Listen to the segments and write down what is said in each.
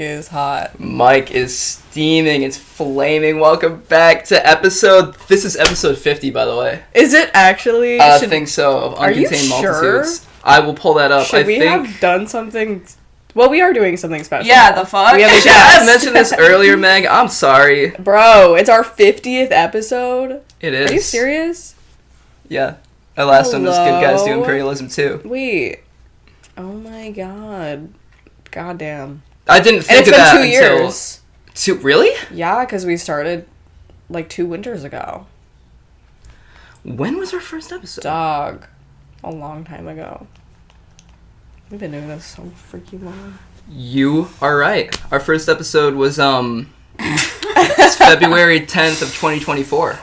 is hot. Mike is steaming. It's flaming. Welcome back to This is episode 50, by the way. Is it actually? I think so. Of Uncontained Multitudes. Sure? I will pull that up. Should we have done something? Well, we are doing something special. Yeah, the fuck? We have a guest. I mentioned this earlier, Meg. I'm sorry. Bro, it's our 50th episode. It is. Are you serious? Yeah. I last time this Good Guys Do Imperialism too. Wait. Oh my god. Goddamn. I didn't think of that until... it's been 2 years. 2 really? Yeah, because we started like 2 winters ago. When was our first episode? Dog. A long time ago. We've been doing this so freaking long. You are right. Our first episode was it's February 10th of 2024.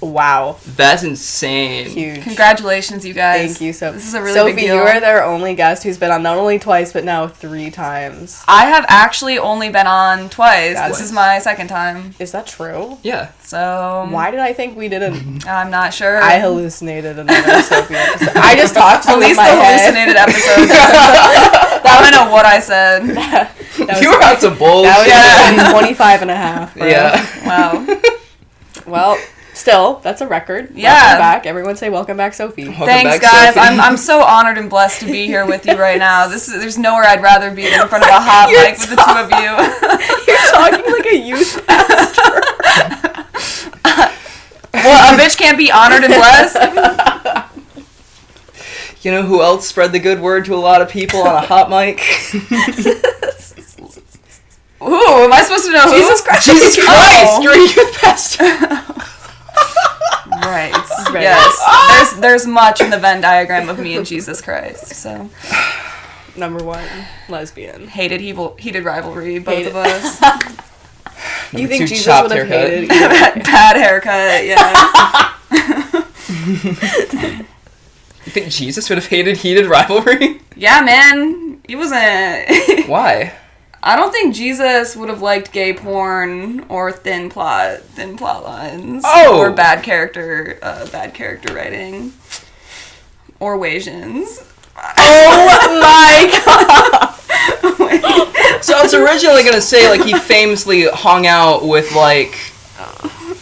Wow. That's insane. Huge. Congratulations, you guys. Thank you, Sophie. This is a really Sophie, big deal. you are their only guest who's been on not only twice, but now 3 times. I have actually only been on twice. This is my second time. Is that true? Yeah. So... why did I think we didn't? I'm not sure. I hallucinated another Sophie episode. I just talked to at least my the head. hallucinated episode. I don't know what I said. You were out to bullshit. That was 25 and a half. Bro. Yeah. Wow. Well... still, that's a record. Yeah. Welcome back. Everyone say welcome back, Sophie. Thanks, guys. I'm so honored and blessed to be here with you right now. There's nowhere I'd rather be than in front of a hot mic with the two of you. You're talking like a youth pastor. Well, a bitch can't be honored and blessed. You know who else spread the good word to a lot of people on a hot mic? Ooh, am I supposed to know who? Jesus Christ. Jesus Christ! You're a youth pastor. Right. Yes. There's much in the Venn diagram of me and Jesus Christ. So. Number 1, lesbian. Heated rivalry, both of us. You think Jesus chopped would have haircut. hated Bad haircut, yeah. You think Jesus would have hated Heated Rivalry? Yeah, man. He wasn't... Why? I don't think Jesus would have liked gay porn or thin plot lines. Oh! Or bad character writing. Or Wasians. Oh my god! So I was originally gonna say, like, he famously hung out with, like...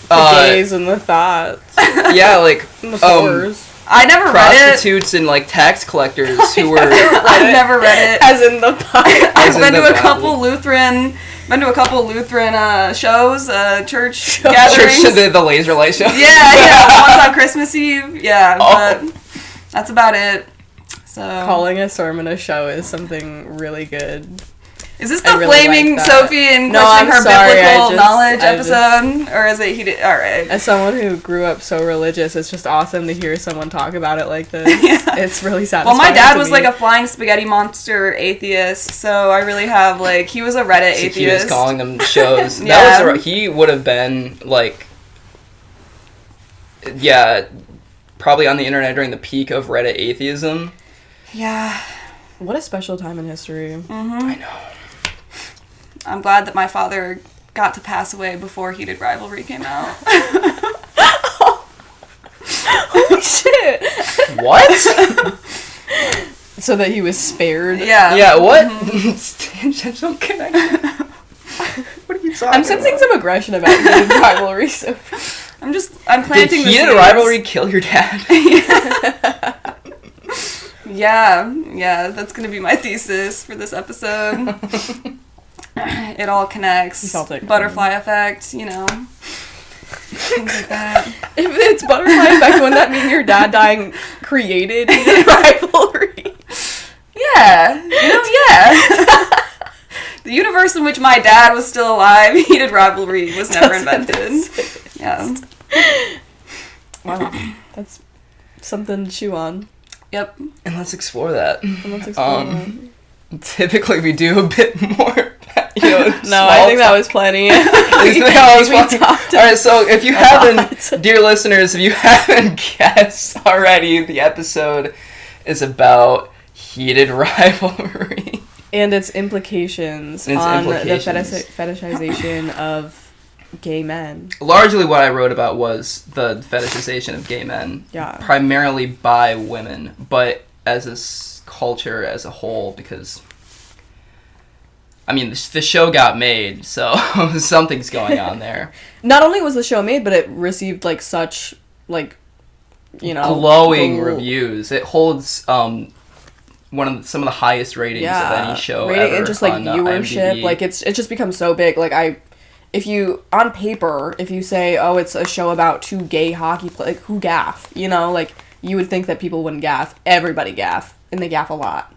the gays and the thoughts. Yeah, like... And the fours. I never read it. Prostitutes and, like, tax collectors who were... I've never read it. As in the Bible. I've been to a couple Lutheran shows, church gatherings. Church, the laser light show. Yeah, once on Christmas Eve. Yeah, but that's about it. So calling a sermon a show is something really good. Is this the really flaming like Sophie and no, questioning her biblical knowledge episode? Or is it heated? Alright. As someone who grew up so religious, it's just awesome to hear someone talk about it like this. Yeah. It's really satisfying. Well, my dad was like a flying spaghetti monster atheist, so I really have like, he was a Reddit atheist. He was calling them shows. Yeah. He would have been like, yeah, probably on the internet during the peak of Reddit atheism. Yeah. What a special time in history. Mm-hmm. I know. I'm glad that my father got to pass away before Heated Rivalry came out. Holy shit! What? So that he was spared? Yeah. Yeah, what? Tangential connection. What are you talking about? I'm sensing some aggression about Heated Rivalry, so... I'm planting the Did Heated Rivalry kill your dad? Yeah, that's gonna be my thesis for this episode. It all connects. Butterfly effect, you know. Things like that. If it's butterfly effect, wouldn't that mean your dad dying created Heated Rivalry? Yeah. Yeah. The universe in which my dad was still alive, Heated Rivalry was never invented. Yeah. Wow. That's something to chew on. Yep. And let's explore that. Typically we do a bit more, no, I think that was plenty. Alright, so if you haven't, dear listeners, if you haven't guessed already, the episode is about Heated Rivalry. And its implications on the fetishization of gay men. Largely what I wrote about was the fetishization of gay men. Yeah. Primarily by women, but as a culture as a whole, because I mean, the show got made, so something's going on there. Not only was the show made, but it received, like, such, like, you know... glowing reviews. It holds some of the highest ratings of any show ever. And just, like, viewership. IMDb. Like, it's just become so big. Like, if you, on paper, if you say, oh, it's a show about two gay hockey players, like, who gaff? You know, like, you would think that people wouldn't gaff. Everybody gaff. And they gaff a lot.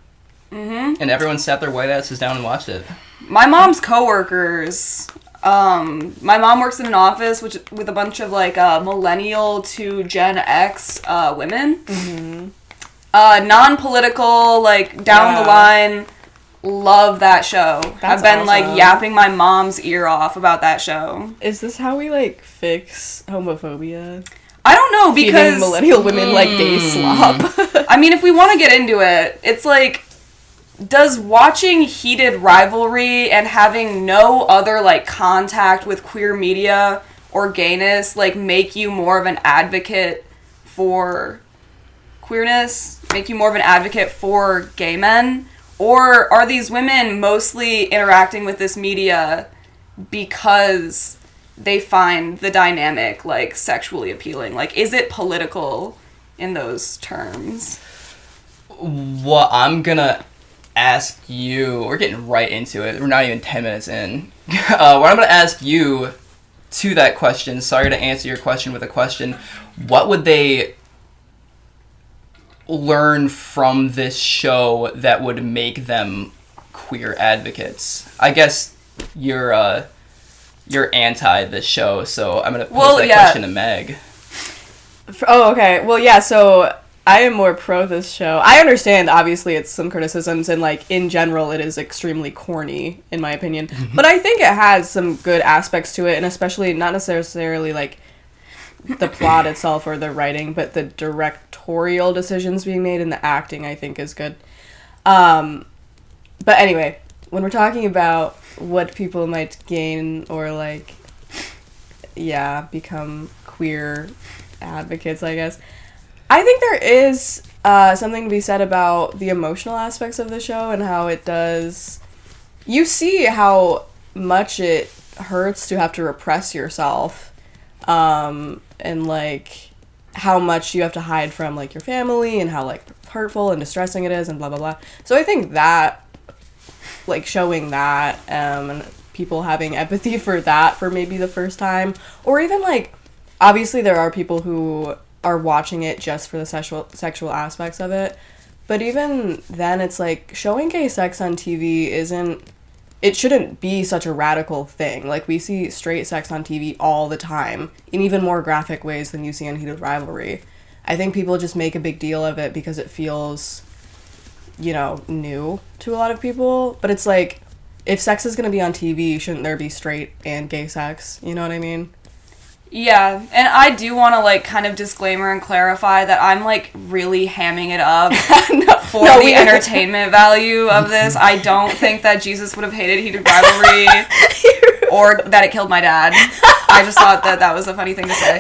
Mm-hmm. And everyone sat their white asses down and watched it. My mom's coworkers, my mom works in an office with a bunch of, like, millennial to Gen X women. Mm-hmm. Non-political, like, down the line, love that show. I've been, awesome. Like, yapping my mom's ear off about that show. Is this how we, like, fix homophobia? I don't know, because... feeding millennial women, like, gay slop. I mean, if we want to get into it, it's like... does watching Heated Rivalry and having no other, like, contact with queer media or gayness, like, make you more of an advocate for queerness? Make you more of an advocate for gay men? Or are these women mostly interacting with this media because they find the dynamic, like, sexually appealing? Like, is it political in those terms? What I'm gonna ask you, we're getting right into it, we're not even 10 minutes in. What I'm going to ask you to that question, sorry to answer your question with a question, what would they learn from this show that would make them queer advocates? I guess you're anti this show, so I'm going to pose that question to Meg. Oh, okay. Well, yeah, so I am more pro this show. I understand, obviously, it's some criticisms, and, like, in general, it is extremely corny, in my opinion. But I think it has some good aspects to it, and especially not necessarily, like, the plot itself or the writing, but the directorial decisions being made and the acting, I think, is good. But anyway, when we're talking about what people might gain or, like, become queer advocates, I guess, I think there is something to be said about the emotional aspects of the show and how it does... You see how much it hurts to have to repress yourself, and, like, how much you have to hide from, like, your family and how, like, hurtful and distressing it is and blah, blah, blah. So I think that, like, showing that, and people having empathy for that for maybe the first time, or even, like, obviously there are people who are watching it just for the sexual aspects of it, but even then, it's like, showing gay sex on TV it shouldn't be such a radical thing. Like, we see straight sex on TV all the time, in even more graphic ways than you see on Heated Rivalry. I think people just make a big deal of it because it feels, you know, new to a lot of people, but it's like, if sex is gonna be on TV, shouldn't there be straight and gay sex? You know what I mean? Yeah, and I do want to, like, kind of disclaimer and clarify that I'm, like, really hamming it up for the entertainment value of this. I don't think that Jesus would have hated Heated Rivalry or that it killed my dad. I just thought that was a funny thing to say.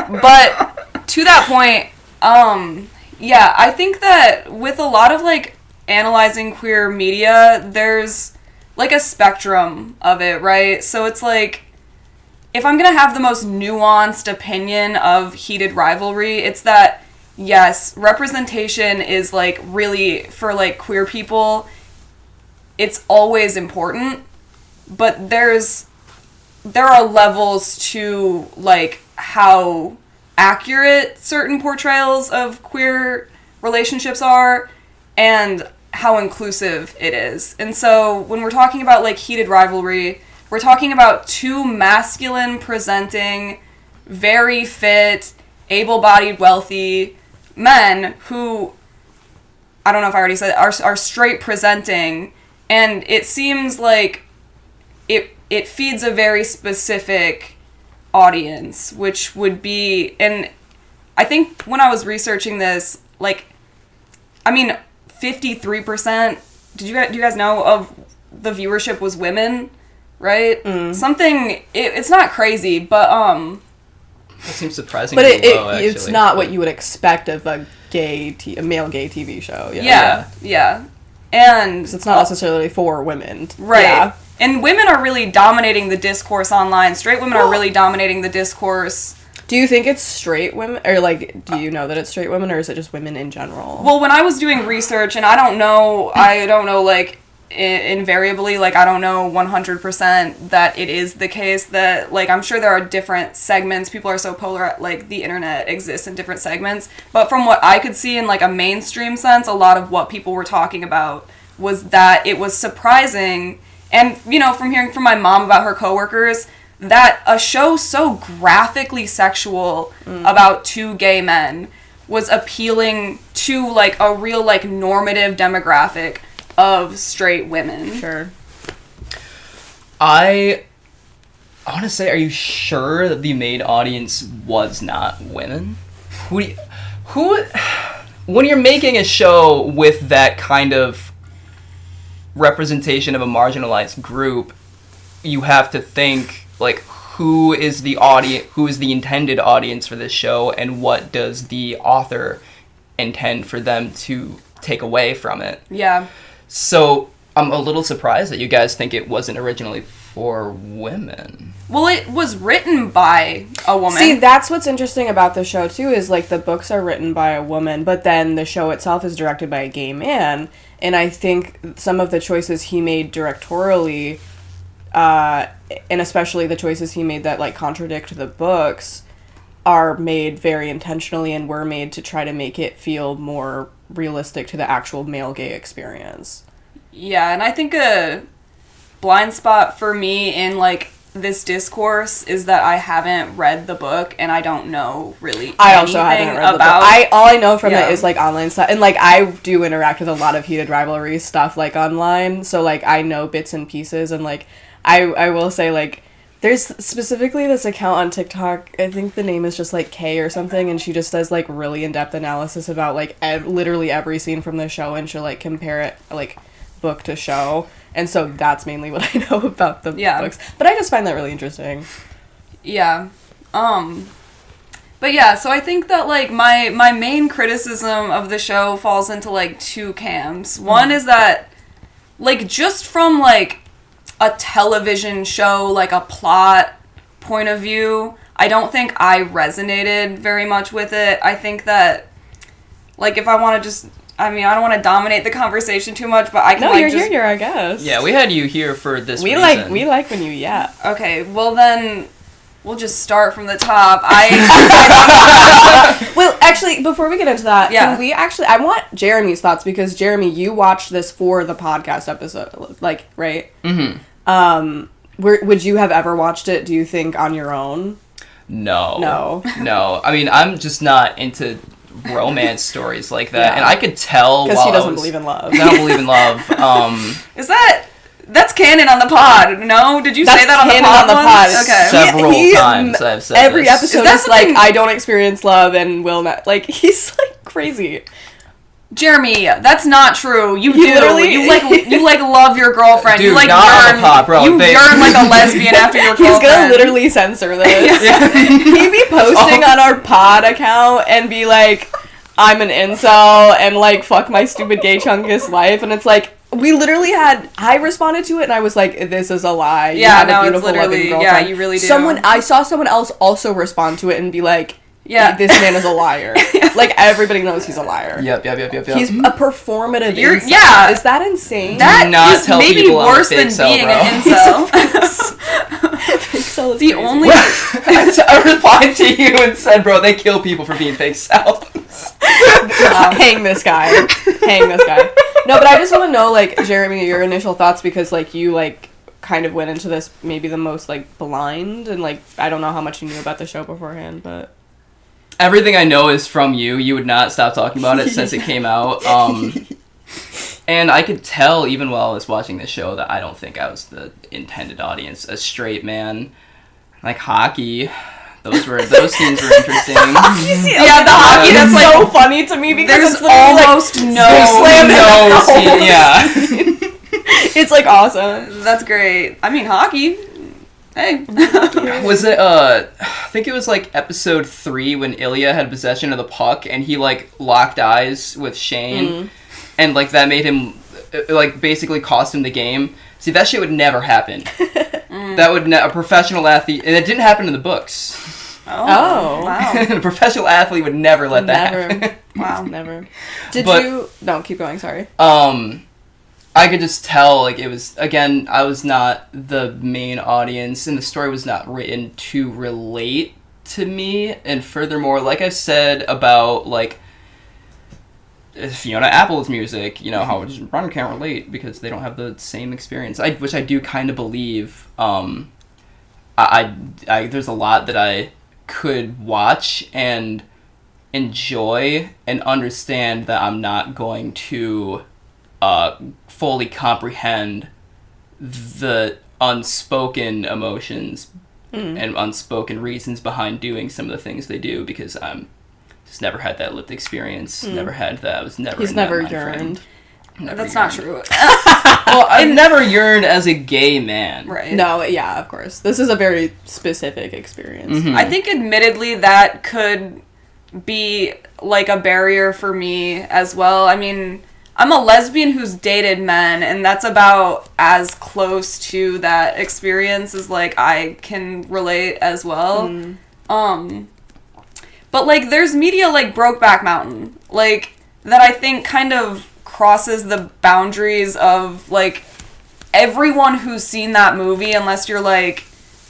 But to that point, I think that with a lot of, like, analyzing queer media, there's, like, a spectrum of it, right? So it's like, if I'm going to have the most nuanced opinion of Heated Rivalry, it's that, yes, representation is, like, really, for, like, queer people, it's always important, but there are levels to, like, how accurate certain portrayals of queer relationships are, and how inclusive it is. And so, when we're talking about, like, Heated Rivalry, we're talking about two masculine-presenting, very fit, able-bodied, wealthy men who, I don't know if I already said it, are straight-presenting, and it seems like it feeds a very specific audience, which would be, and I think when I was researching this, like, I mean, 53%, do you guys know, of the viewership was women? Right? Something, it's not crazy, but, That seems surprisingly low, actually. It's not what you would expect of a male gay TV show. Yeah. And 'Cause it's not necessarily for women. right. Yeah. And women are really dominating the discourse online. Straight women are really dominating the discourse. Do you think it's straight women, or like, do you know that it's straight women, or is it just women in general? Well, when I was doing research, and I don't know, like, invariably, like, I don't know 100% that it is the case that, like, I'm sure there are different segments. People are so polar, like, the internet exists in different segments. But from what I could see in, like, a mainstream sense, a lot of what people were talking about was that it was surprising, and, you know, from hearing from my mom about her coworkers, that a show so graphically sexual about two gay men was appealing to, like, a real, like, normative demographic of straight women. Sure. I want to say, are you sure that the main audience was not women? Who, when you're making a show with that kind of representation of a marginalized group, you have to think, like, who is the audience, who is the intended audience for this show, and what does the author intend for them to take away from it? Yeah. So I'm a little surprised that you guys think it wasn't originally for women. Well, it was written by a woman. See, that's what's interesting about the show, too, is, like, the books are written by a woman, but then the show itself is directed by a gay man, and I think some of the choices he made directorially, and especially the choices he made that, like, contradict the books, are made very intentionally and were made to try to make it feel more realistic to the actual male gay experience. Yeah, and I think a blind spot for me in, like, this discourse is that I haven't read the book and I don't know really I also haven't read about the book. All I know from it is, like, online stuff, and, like, I do interact with a lot of Heated Rivalry stuff, like, online, so, like, I know bits and pieces, and, like, I will say, like, there's specifically this account on TikTok, I think the name is just, like, K or something, and she just does, like, really in-depth analysis about, like, literally every scene from the show, and she'll, like, compare it, like, book to show, and so that's mainly what I know about the books. But I just find that really interesting. Yeah. But yeah, so I think that, like, my main criticism of the show falls into, like, two camps. One is that, like, just from, like, a television show, like, a plot point of view, I don't think I resonated very much with it. I think that, like, if I want to just, I mean, I don't want to dominate the conversation too much, but I can, No, like, you're just... here, I guess. Yeah, we had you here for this we reason. We like when you yap. Okay, well then, we'll just start from the top. Well, actually, before we get into that, Yeah. can we actually, I want Jeremy's thoughts, because Jeremy, you watched this for the podcast episode, like, right? Mm-hmm. Would you have ever watched it, do you think, on your own? No. I mean, I'm just not into romance stories like that, Yeah. and I could tell Because he doesn't believe in love. I don't believe in love. That's canon on the pod, no? Did you say that on the pod? Okay. Several times I've said every this. episode Is that is like, something- I don't experience love and will not, like, he's, like, crazy. Jeremy, that's not true. You You do. literally- You like love your girlfriend. Dude, you like not on yearn. the pod, bro. You They- yearn like a lesbian after your He's girlfriend. gonna literally censor this. He'd be posting on our pod account and be like, I'm an incel and, like, fuck my stupid gay chungus life, and it's like, we literally I responded to it and I was like, this is a lie. You Yeah, have a no, it's beautiful, literally, loving yeah, girlfriend. you really do. I saw someone else also respond to it and be like, Yeah. this man is a liar. Like, everybody knows he's a liar. Yep. He's a performative incel. yeah. Is that insane? That Do not is tell maybe people I'm a worse than fake cell, being bro. an incel. Incel is The crazy. only I replied to you and said, bro, they kill people for being fake cells. Hang this guy. No, but I just want to know, like, Jeremy, your initial thoughts, because, like, you, like, kind of went into this maybe the most, like, blind, and, like, I don't know how much you knew about the show beforehand, but... Everything I know is from you. You would not stop talking about it since it came out. And I could tell, even while I was watching the show, that I don't think I was the intended audience. A straight man, like hockey. Those scenes were interesting. Yeah, the hockey, Yeah. that's, like, so funny to me, because there's it's literally, almost like, no scene, yeah. It's, like, awesome. That's great. I mean, hockey. Hey. Was it, I think it was, like, episode 3 when Ilya had possession of the puck and he, like, locked eyes with Shane. And, like, that made him like basically cost him the game. See, that shit would never happen. That would a professional athlete, and it didn't happen in the books. Oh. Wow. A professional athlete would never let that happen. Wow. Never. No, keep going, sorry. I could just tell, like, it was, again, I was not the main audience, and the story was not written to relate to me, and furthermore, like I've said about, like, Fiona Apple's music, you know, how Ron can't relate because they don't have the same experience, which I do kind of believe. There's a lot that I could watch and enjoy and understand that I'm not going to fully comprehend the unspoken emotions and unspoken reasons behind doing some of the things they do, because I'm just never had that lived experience. Never had that. I was never. He's in that never mind yearned. frame. That's not true. Well, I've never yearned as a gay man. Right. No, yeah, of course. This is a very specific experience. Mm-hmm. I think admittedly that could be like a barrier for me as well. I mean, I'm a lesbian who's dated men, and that's about as close to that experience as, like, I can relate as well. But, like, there's media like Brokeback Mountain, like, that I think kind of crosses the boundaries of, like, everyone who's seen that movie, unless you're, like,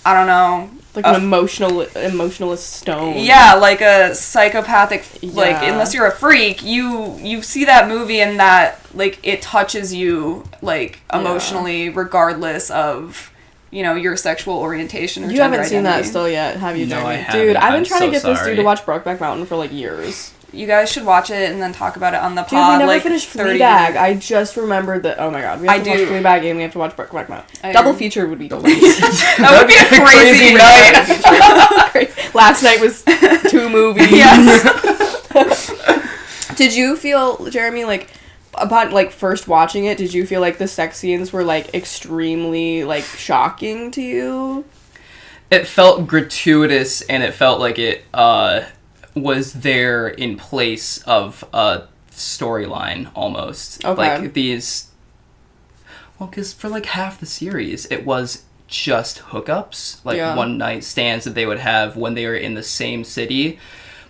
I don't know, Like an emotionalist stone. yeah, like a psychopathic, like, Yeah. unless you're a freak, you see that movie and that, like, it touches you, like, emotionally, regardless of, you know, your sexual orientation or You gender haven't seen that identity. still yet, have you, No, Jeremy? I haven't. Dude, I've been I'm trying to so get this sorry. dude to watch Brokeback Mountain for, like, years. You guys should watch it and then talk about it on the Dude, pod. we never like, finished 30 Fleabag. minutes. I just remembered that. Oh my god, we have to watch Fleabag and we have to watch Brokeback Mountain. I Double agree. feature would be delicious. That would be a crazy night. Last night was 2 movies. Yes. Did you feel, Jeremy, like, upon, like, first watching it, did you feel like the sex scenes were, like, extremely, like, shocking to you? It felt gratuitous, and it felt like it was there in place of a storyline, almost. Okay. Like, these... Well, because for, like, half the series, it was just hookups. Like, one-night stands that they would have when they were in the same city.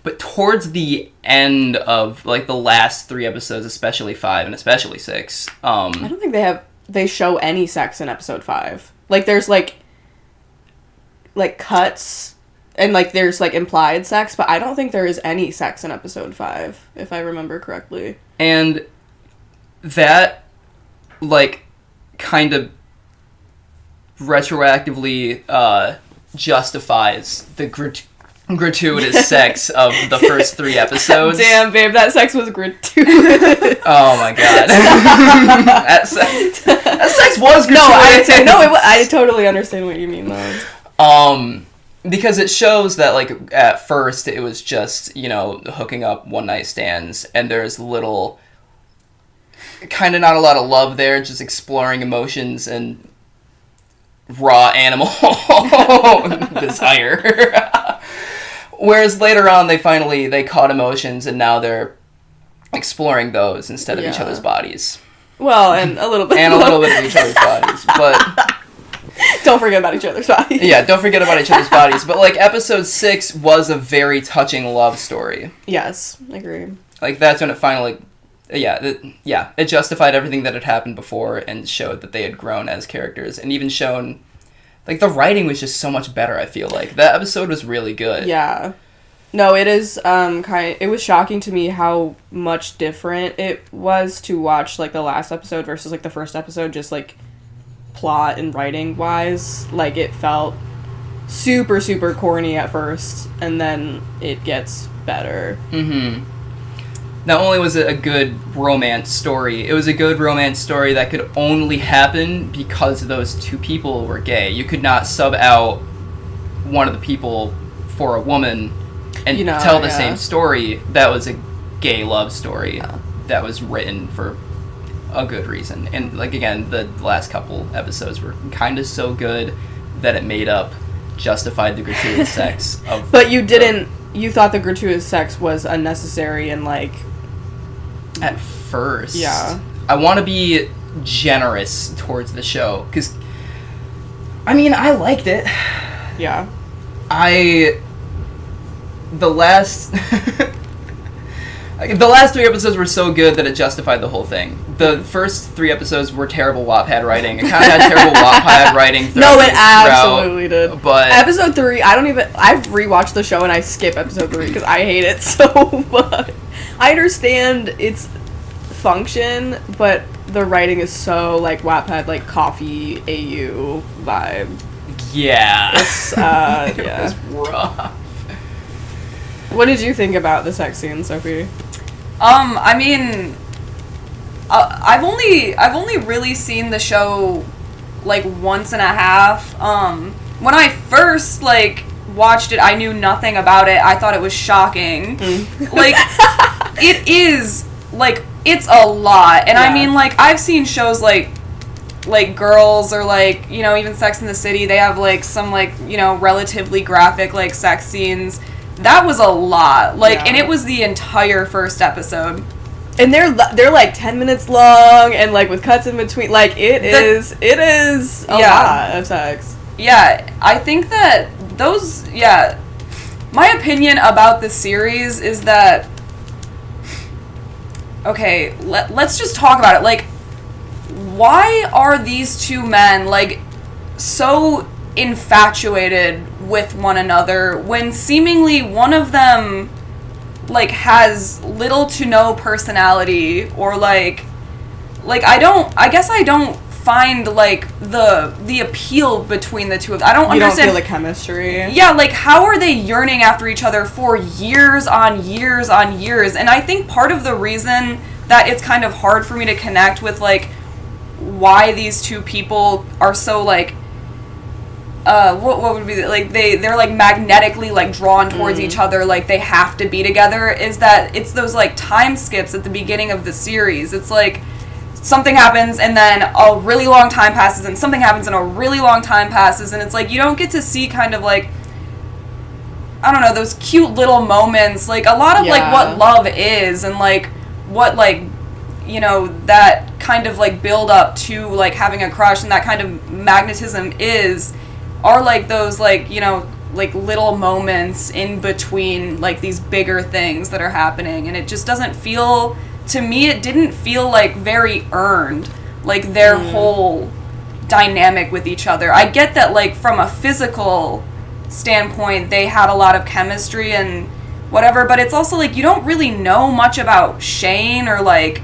But towards the end of, like, the last 3 episodes, especially 5 and especially 6... I don't think they show any sex in episode 5. Like, there's, like, cuts... And, like, there's, like, implied sex, but I don't think there is any sex in episode 5, if I remember correctly. And that, like, kind of retroactively justifies the gratuitous sex of the first 3 episodes. Damn, babe, that sex was gratuitous. Oh, my God. that sex was gratuitous. No, I totally understand what you mean, though. Because it shows that, like, at first it was just, you know, hooking up one-night stands, and there's little, kind of not a lot of love there, just exploring emotions and raw animal desire. Whereas later on, they caught emotions, and now they're exploring those instead of each other's bodies. Well, and a little bit. And a little bit of each other's bodies, but... Don't forget about each other's bodies. Yeah, don't forget about each other's bodies. But, like, episode 6 was a very touching love story. Yes, I agree. Like, that's when it finally... it justified everything that had happened before and showed that they had grown as characters. And even shown... Like, the writing was just so much better, I feel like. That episode was really good. Yeah. No, it is, it was shocking to me how much different it was to watch, like, the last episode versus, like, the first episode, just, like... plot and writing wise. Like, it felt super, super corny at first, and then it gets better. Not only was it a good romance story, it was a good romance story that could only happen because those 2 people were gay. You could not sub out one of the people for a woman and tell the same story. That was a gay love story that was written for a good reason. And, like, again, the last couple episodes were kind of so good that it justified the gratuitous sex of... But you thought the gratuitous sex was unnecessary and, like... At first. Yeah. I want to be generous towards the show. Because, I mean, I liked it. Yeah. The last... The last 3 episodes were so good that it justified the whole thing. The first 3 episodes were terrible Wattpad writing. It kind of had terrible Wattpad writing No, it absolutely did. But episode 3, I've rewatched the show and I skip episode 3 because I hate it so much. I understand its function, but the writing is so, like, Wattpad, like, coffee AU vibe. yeah. It's, It yeah. was rough. What did you think about the sex scene, Sophie? I mean, I've only really seen the show like once and a half. When I first like watched it, I knew nothing about it. I thought it was shocking. Like, it is like it's a lot, and I mean, like, I've seen shows like Girls or like, you know, even Sex and the City. They have like some like, you know, relatively graphic like sex scenes. That was a lot. Like, and it was the entire first episode. And they're like 10 minutes long and like with cuts in between. Like, it is a lot of sex. Yeah, I think that my opinion about the series is that, okay, let's just talk about it. Like, why are these 2 men like so infatuated with one another when seemingly one of them like has little to no personality, or like I guess I don't find like the appeal between the two of them. I don't understand. You don't feel the chemistry. Yeah, like, how are they yearning after each other for years on years on years? And I think part of the reason that it's kind of hard for me to connect with like why these 2 people are so like what would be like they're like magnetically like drawn towards each other, like they have to be together, is that it's those like time skips at the beginning of the series. It's like something happens and then a really long time passes and something happens and a really long time passes, and it's like you don't get to see kind of like, I don't know, those cute little moments, like a lot of like what love is, and like what, like, you know, that kind of like build up to like having a crush and that kind of magnetism are like those, like, you know, like little moments in between like these bigger things that are happening. And it just doesn't feel, to me, it didn't feel like very earned, like their whole dynamic with each other. I get that like from a physical standpoint they had a lot of chemistry and whatever, but it's also like you don't really know much about Shane, or like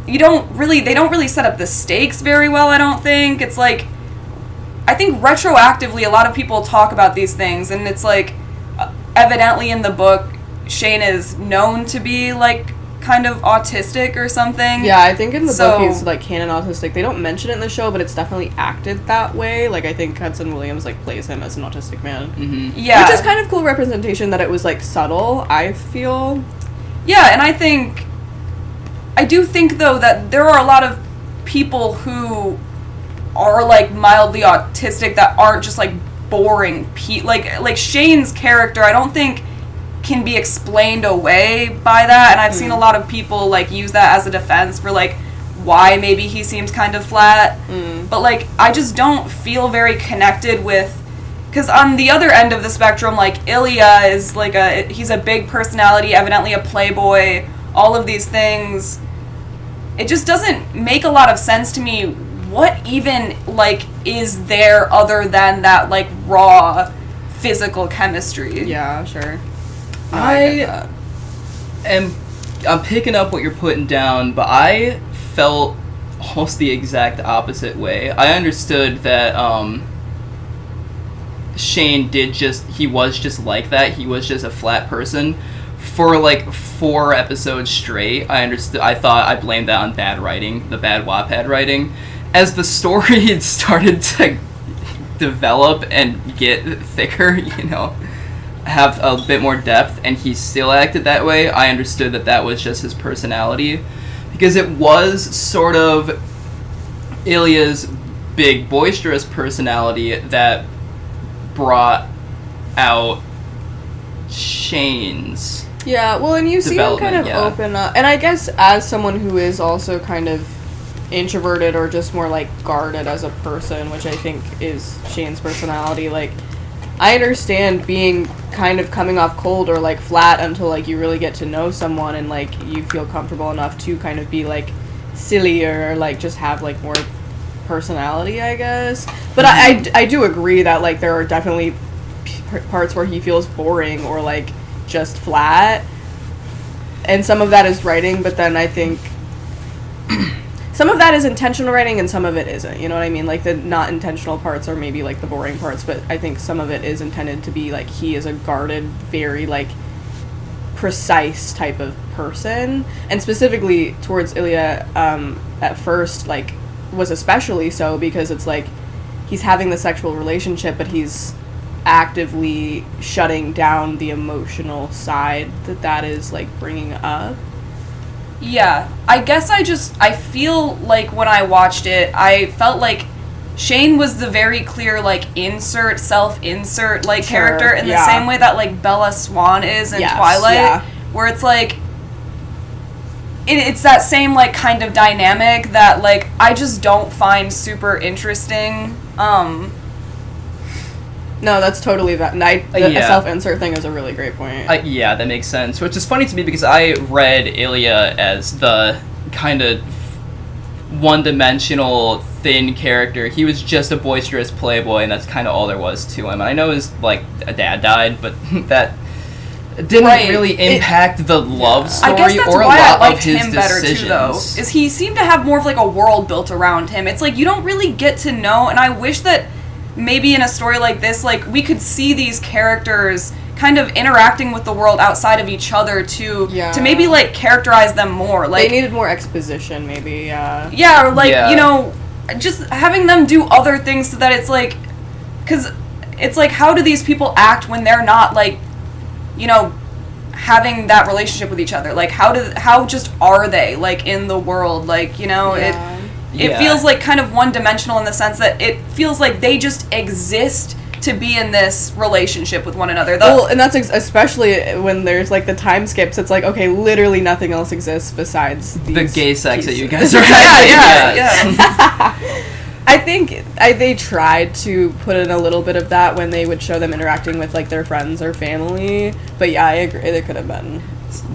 they don't really set up the stakes very well, I don't think. It's like, I think retroactively a lot of people talk about these things, and it's like evidently in the book Shane is known to be like kind of autistic or something. Yeah, I think in the book he's like canon autistic. They don't mention it in the show, but it's definitely acted that way. Like, I think Hudson Williams like plays him as an autistic man. Mm-hmm. Yeah, which is kind of cool representation, that it was like subtle, I feel. Yeah, and I do think though that there are a lot of people who are like mildly autistic that aren't just like boring like Shane's character, I don't think can be explained away by that, and I've seen a lot of people like use that as a defense for like why maybe he seems kind of flat. But like I just don't feel very connected with, because on the other end of the spectrum, like Ilya is like he's a big personality, evidently a playboy, all of these things. It just doesn't make a lot of sense to me what even like is there other than that like raw physical chemistry. Yeah, sure. No, I'm picking up what you're putting down, but I felt almost the exact opposite way. I understood that Shane he was just like that. He was just a flat person. For like 4 episodes straight, I thought I blamed that on bad writing, the bad Wattpad writing. As the story started to develop and get thicker, you know, have a bit more depth, and he still acted that way, I understood that was just his personality. Because it was sort of Ilya's big, boisterous personality that brought out Shane's. Yeah, well, and you see him kind of open up, and I guess as someone who is also kind of introverted or just more, like, guarded as a person, which I think is Shane's personality. Like, I understand being kind of coming off cold or, like, flat until, like, you really get to know someone and, like, you feel comfortable enough to kind of be, like, sillier or, like, just have, like, more personality, I guess. But I do agree that, like, there are definitely parts where he feels boring or, like, just flat. And some of that is writing, but then I think some of that is intentional writing and some of it isn't. You know what I mean? Like, the not intentional parts are maybe, like, the boring parts, but I think some of it is intended to be, like, he is a guarded, very, like, precise type of person. And specifically towards Ilya, at first, like, was especially so because it's, like, he's having the sexual relationship, but he's actively shutting down the emotional side that is, like, bringing up. Yeah, I guess I feel like when I watched it, I felt like Shane was the very clear, like, self-insert, like, Sure, character in the yeah. same way that, like, Bella Swan is in Yes, Twilight, yeah. where it's, like, it's that same, like, kind of dynamic that, like, I just don't find super interesting. No, that's totally that. And a Yeah. self-insert thing is a really great point. Yeah, that makes sense. Which is funny to me because I read Ilya as the kind of one-dimensional, thin character. He was just a boisterous playboy, and that's kind of all there was to him. And I know his, like, dad died, but that didn't really impact the love story I guess that's or a why I lot liked of his him better decisions. too, though. Is he seemed to have more of, like, a world built around him. It's like you don't really get to know, and I wish that maybe in a story like this, like, we could see these characters kind of interacting with the world outside of each other to maybe, like, characterize them more. Like, they needed more exposition, maybe. Yeah, or, like, you know, just having them do other things so that it's like, because it's like, how do these people act when they're not, like, you know, having that relationship with each other? Like, how just are they, like, in the world? Like, you know, it feels like kind of one-dimensional in the sense that it feels like they just exist to be in this relationship with one another. Well, and that's especially when there's, like, the time skips. It's like, okay, literally nothing else exists besides these the gay sex pieces. that you guys are having. yeah. I think they tried to put in a little bit of that when they would show them interacting with, like, their friends or family. But yeah, I agree. There could have been.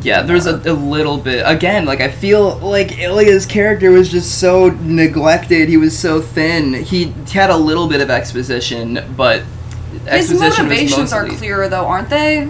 Yeah, there's a little bit. Again, like, I feel like Ilya's character was just so neglected. He was so thin. He had a little bit of exposition, but his exposition motivations was mostly... are clearer, though, aren't they?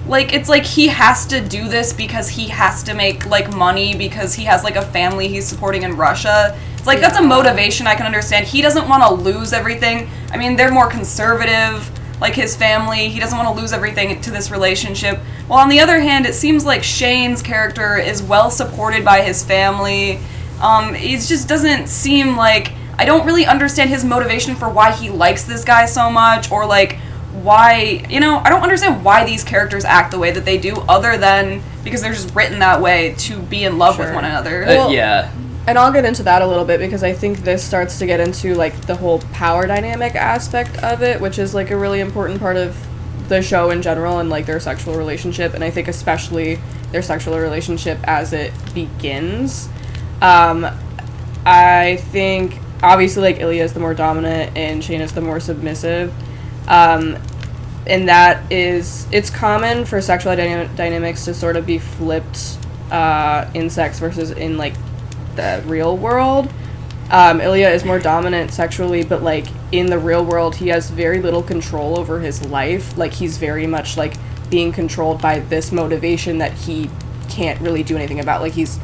Like, it's like he has to do this because he has to make, like, money because he has, like, a family he's supporting in Russia. It's like, that's a motivation I can understand. He doesn't want to lose everything. I mean, they're more conservative, like, his family. He doesn't want to lose everything to this relationship. Well, on the other hand, it seems like Shane's character is well supported by his family. It just doesn't seem like... I don't really understand his motivation for why he likes this guy so much, or, like, why... You know, I don't understand why these characters act the way that they do, other than because they're just written that way to be in love with one another. Well, yeah. And I'll get into that a little bit because I think this starts to get into, like, the whole power dynamic aspect of it, which is, like, a really important part of the show in general and, like, their sexual relationship, and I think especially their sexual relationship as it begins. I think, obviously, like, Ilya is the more dominant and Shane is the more submissive, and that is, it's common for sexual dynamics to sort of be flipped in sex versus in, like, the real world. Ilya is more dominant sexually, but, like, in the real world, he has very little control over his life. Like, he's very much, like, being controlled by this motivation that he can't really do anything about. Like, he's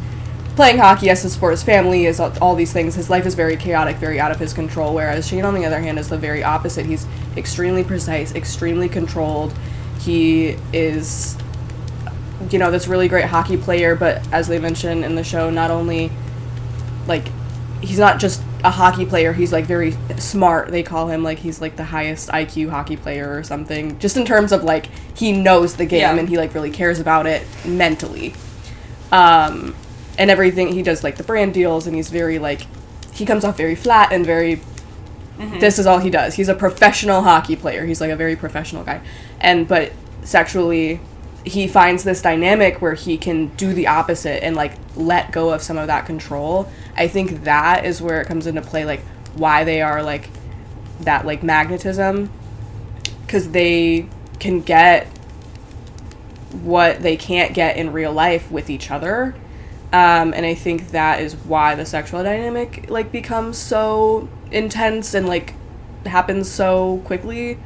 playing hockey, has to support his family, is all these things. His life is very chaotic, very out of his control, whereas Shane, on the other hand, is the very opposite. He's extremely precise, extremely controlled. He is, you know, this really great hockey player, but as they mentioned in the show, not only, like, he's not just a hockey player, he's, like, very smart. They call him, like, he's, like, the highest IQ hockey player or something, just in terms of, like, he knows the game and he, like, really cares about it mentally. And everything, he does, like, the brand deals, and he's very, like, he comes off very flat and very, this is all he does. He's a professional hockey player. He's, like, a very professional guy. But sexually, he finds this dynamic where he can do the opposite and like let go of some of that control. I think that is where it comes into play, like why they are like that, like magnetism, because they can get what they can't get in real life with each other. And I think that is why the sexual dynamic like becomes so intense and like happens so quickly.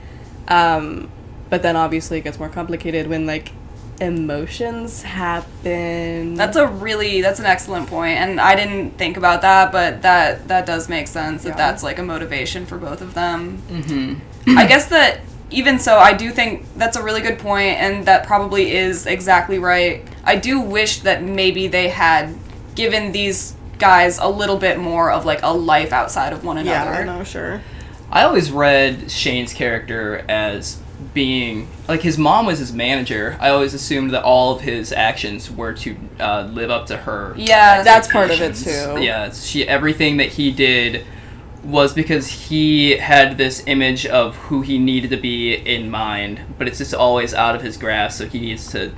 But then obviously it gets more complicated when like emotions happen. That's an excellent point, and I didn't think about that, but that does make sense, that that's like a motivation for both of them. Mm-hmm. I guess that even so, I do think that's a really good point, and that probably is exactly right. I do wish that maybe they had given these guys a little bit more of like a life outside of one another. Yeah, no, sure. I always read Shane's character as being like, his mom was his manager. I always assumed that all of his actions were to live up to her. Yeah, that's part of it too. Yeah, everything that he did was because he had this image of who he needed to be in mind, but it's just always out of his grasp. So he needs to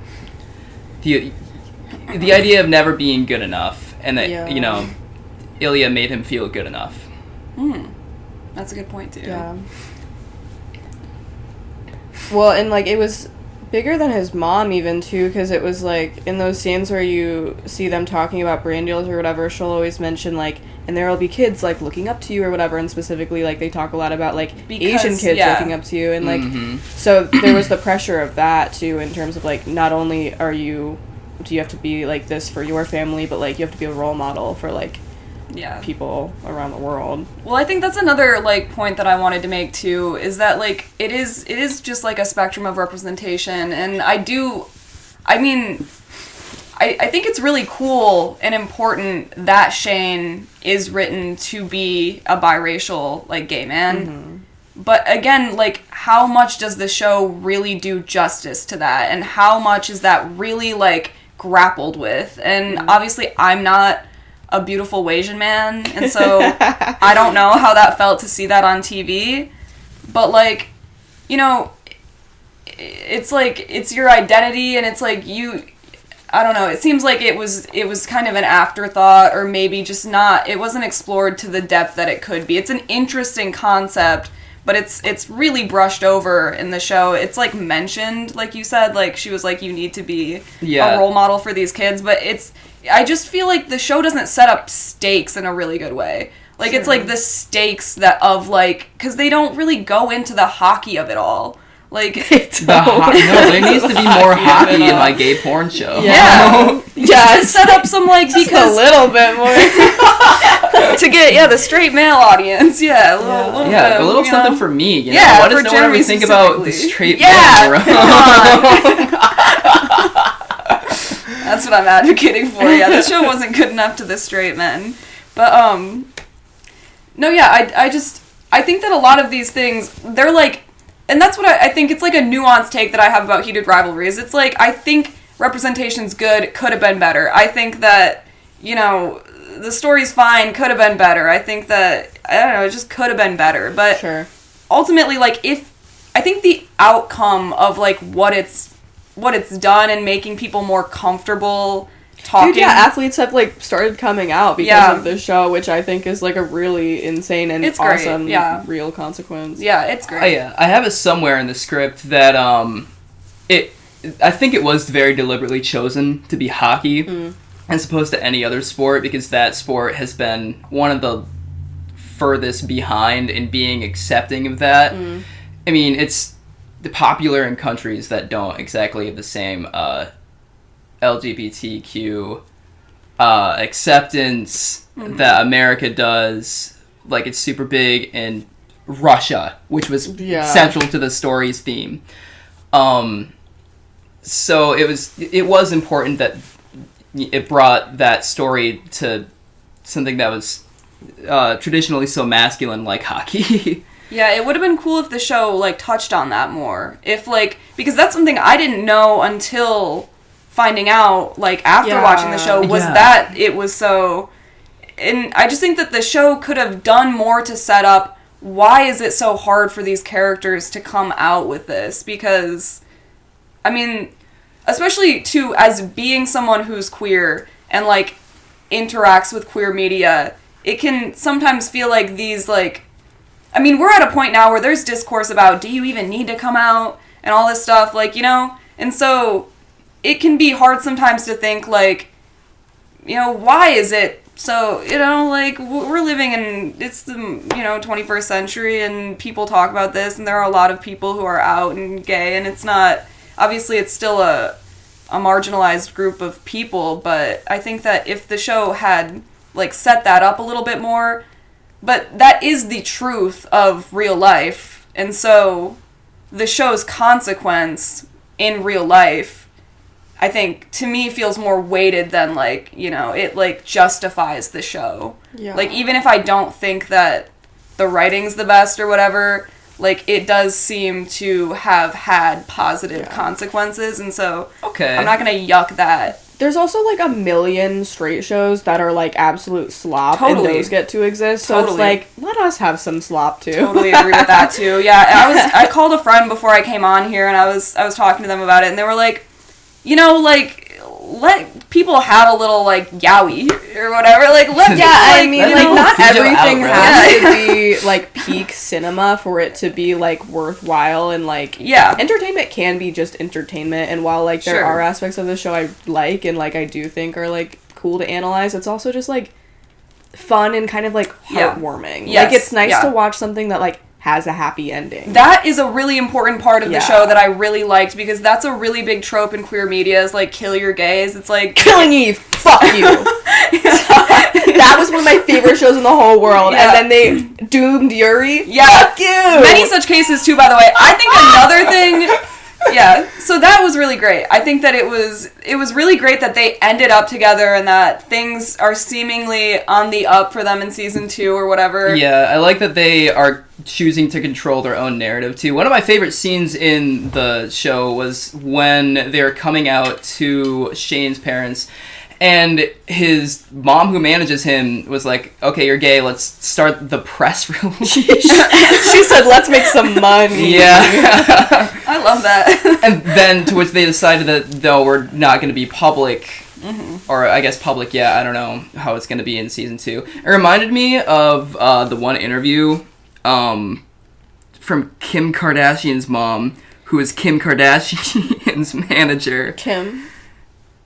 the idea of never being good enough, and that you know, Ilya made him feel good enough. That's a good point too. Yeah. Well, and like it was bigger than his mom even too, because it was like in those scenes where you see them talking about brand deals or whatever, she'll always mention like, and there'll be kids like looking up to you or whatever, and specifically like they talk a lot about like Asian kids looking up to you, and like so there was the pressure of that too, in terms of like not only do you have to be like this for your family, but like you have to be a role model for like people around the world. Well, I think that's another like point that I wanted to make too, is that like it is just like a spectrum of representation, and I think it's really cool and important that Shane is written to be a biracial like gay man. But again, like how much does the show really do justice to that, and how much is that really like grappled with? And obviously I'm not a beautiful Asian man, and so I don't know how that felt to see that on TV, but like, you know, it's like it's your identity, and it's like I don't know, it seems like it was kind of an afterthought, or maybe just not, it wasn't explored to the depth that it could be. It's an interesting concept, but it's really brushed over in the show. It's like mentioned, like you said, like she was like, you need to be a role model for these kids, but I just feel like the show doesn't set up stakes in a really good way. Like it's like the stakes that of like, because they don't really go into the hockey of it all. Like no, there needs to be more hockey in my gay porn show. Yeah, to set up some like, because a little bit more to get the straight male audience. A little something for me. You know? What does no one ever think about the straight male? That's what I'm advocating for. Yeah, the show wasn't good enough to the straight men, but I think that a lot of these things, they're like. And that's what I think, it's like a nuanced take that I have about Heated Rivalry, is it's like, I think representation's good, could have been better. I think that, you know, the story's fine, could have been better. I think that, I don't know, it just could have been better. But ultimately, like, I think the outcome of, like, what it's done and making people more comfortable talking. Dude, athletes have like started coming out because of this show, which I think is like a really insane and awesome real consequence. Yeah, it's great. I have it somewhere in the script that I think it was very deliberately chosen to be hockey as opposed to any other sport, because that sport has been one of the furthest behind in being accepting of that. I mean, it's popular in countries that don't exactly have the same LGBTQ acceptance that America does. Like, it's super big in Russia, which was central to the story's theme. So it was important that it brought that story to something that was traditionally so masculine, like hockey. Yeah, it would have been cool if the show like touched on that more. If like, because that's something I didn't know until finding out, like, after watching the show, was that it was so... And I just think that the show could have done more to set up why is it so hard for these characters to come out with this, because, I mean... especially to as being someone who's queer and like interacts with queer media, it can sometimes feel like these like, I mean, we're at a point now where there's discourse about, do you even need to come out and all this stuff, like, you know, and so it can be hard sometimes to think like, you know, why is it so, you know, like, we're living in, it's the, you know, 21st century, and people talk about this, and there are a lot of people who are out and gay, and it's not, obviously it's still a marginalized group of people, but I think that if the show had, like, set that up a little bit more, but that is the truth of real life, and so the show's consequence in real life, I think, to me, feels more weighted than, like, you know, it, like, justifies the show. Yeah. Like, even if I don't think that the writing's the best or whatever, like, it does seem to have had positive consequences, and so I'm not gonna yuck that. There's also, like, a million straight shows that are, like, absolute slop, and those get to exist, so it's like, let us have some slop, too. Totally agree with that, too. Yeah, I called a friend before I came on here, and I was talking to them about it, and they were like, you know, like, let people have a little, like, yowie or whatever. Like, let people, I mean, like, not everything has right? to be, like, peak cinema for it to be, like, worthwhile. And, like, entertainment can be just entertainment. And while, like, there are aspects of the show I like and, like, I do think are, like, cool to analyze, it's also just, like, fun and kind of, like, heartwarming. Yes. Like, it's nice to watch something that, like, has a happy ending. That is a really important part of the show that I really liked, because that's a really big trope in queer media, is like, kill your gays. It's like, Killing Eve, fuck you. That was one of my favorite shows in the whole world. And then they doomed Yuri. Fuck you. Many such cases too, by the way. I think another thing, so that was really great. I think that it was really great that they ended up together and that things are seemingly on the up for them in season 2 or whatever. Yeah, I like that they are choosing to control their own narrative too. One of my favorite scenes in the show was when they're coming out to Shane's parents, and his mom, who manages him, was like, okay, you're gay, let's start the press release. She said, let's make some money. Yeah. I love that. And then to which they decided that, no, we're not going to be public. Or I guess public, I don't know how it's going to be in season 2. It reminded me of the one interview from Kim Kardashian's mom, who is Kim Kardashian's manager. Kim?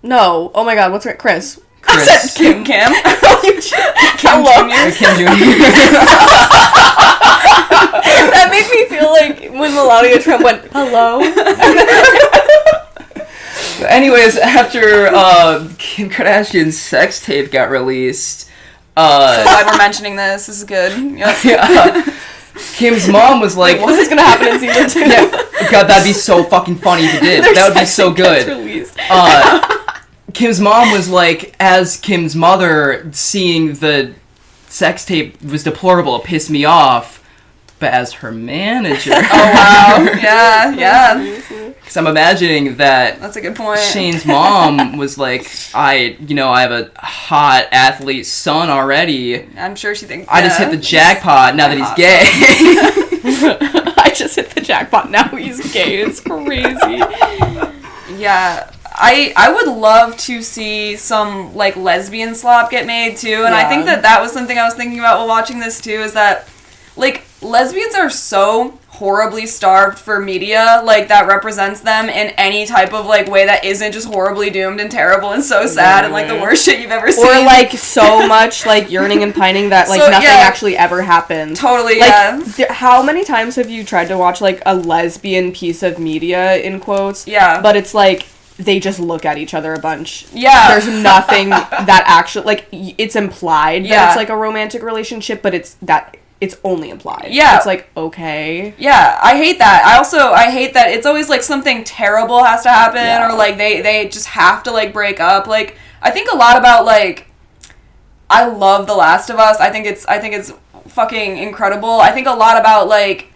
No. Oh my god, what's her? Chris. Chris. I said Kim. Kim Hello. Jr. Kim Jr. That made me feel like when Melania Trump went, hello. Anyways, after Kim Kardashian's sex tape got released, So why we're mentioning this is good. Yes. Kim's mom was like, what's this gonna happen in season 2? God, that'd be so fucking funny if it did. That would be so good. Kim's mom was like, as Kim's mother, seeing the sex tape was deplorable, it pissed me off. But as her manager... Oh, wow. Yeah. Because I'm imagining that... That's a good point. Shane's mom was like, I have a hot athlete son already. I'm sure she thinks... I just hit the jackpot now that he's gay. I just hit the jackpot now he's gay. It's crazy. Yeah. I would love to see some, like, lesbian slop get made, too. And I think that was something I was thinking about while watching this, too, is that, like, lesbians are so horribly starved for media, like, that represents them in any type of, like, way that isn't just horribly doomed and terrible and so sad and, like, the worst shit you've ever seen. Or, like, so much, like, yearning and pining that, like, nothing actually ever happens. Totally, like, how many times have you tried to watch, like, a lesbian piece of media, in quotes? Yeah. But it's, like, they just look at each other a bunch. Yeah. There's nothing that actually, like, it's implied that it's, like, a romantic relationship, but it's only implied. Yeah. It's like, okay. Yeah, I hate that. I hate that it's always, like, something terrible has to happen, or, like, they just have to, like, break up. Like, I think a lot about, like, I love The Last of Us. I think it's fucking incredible. I think a lot about, like,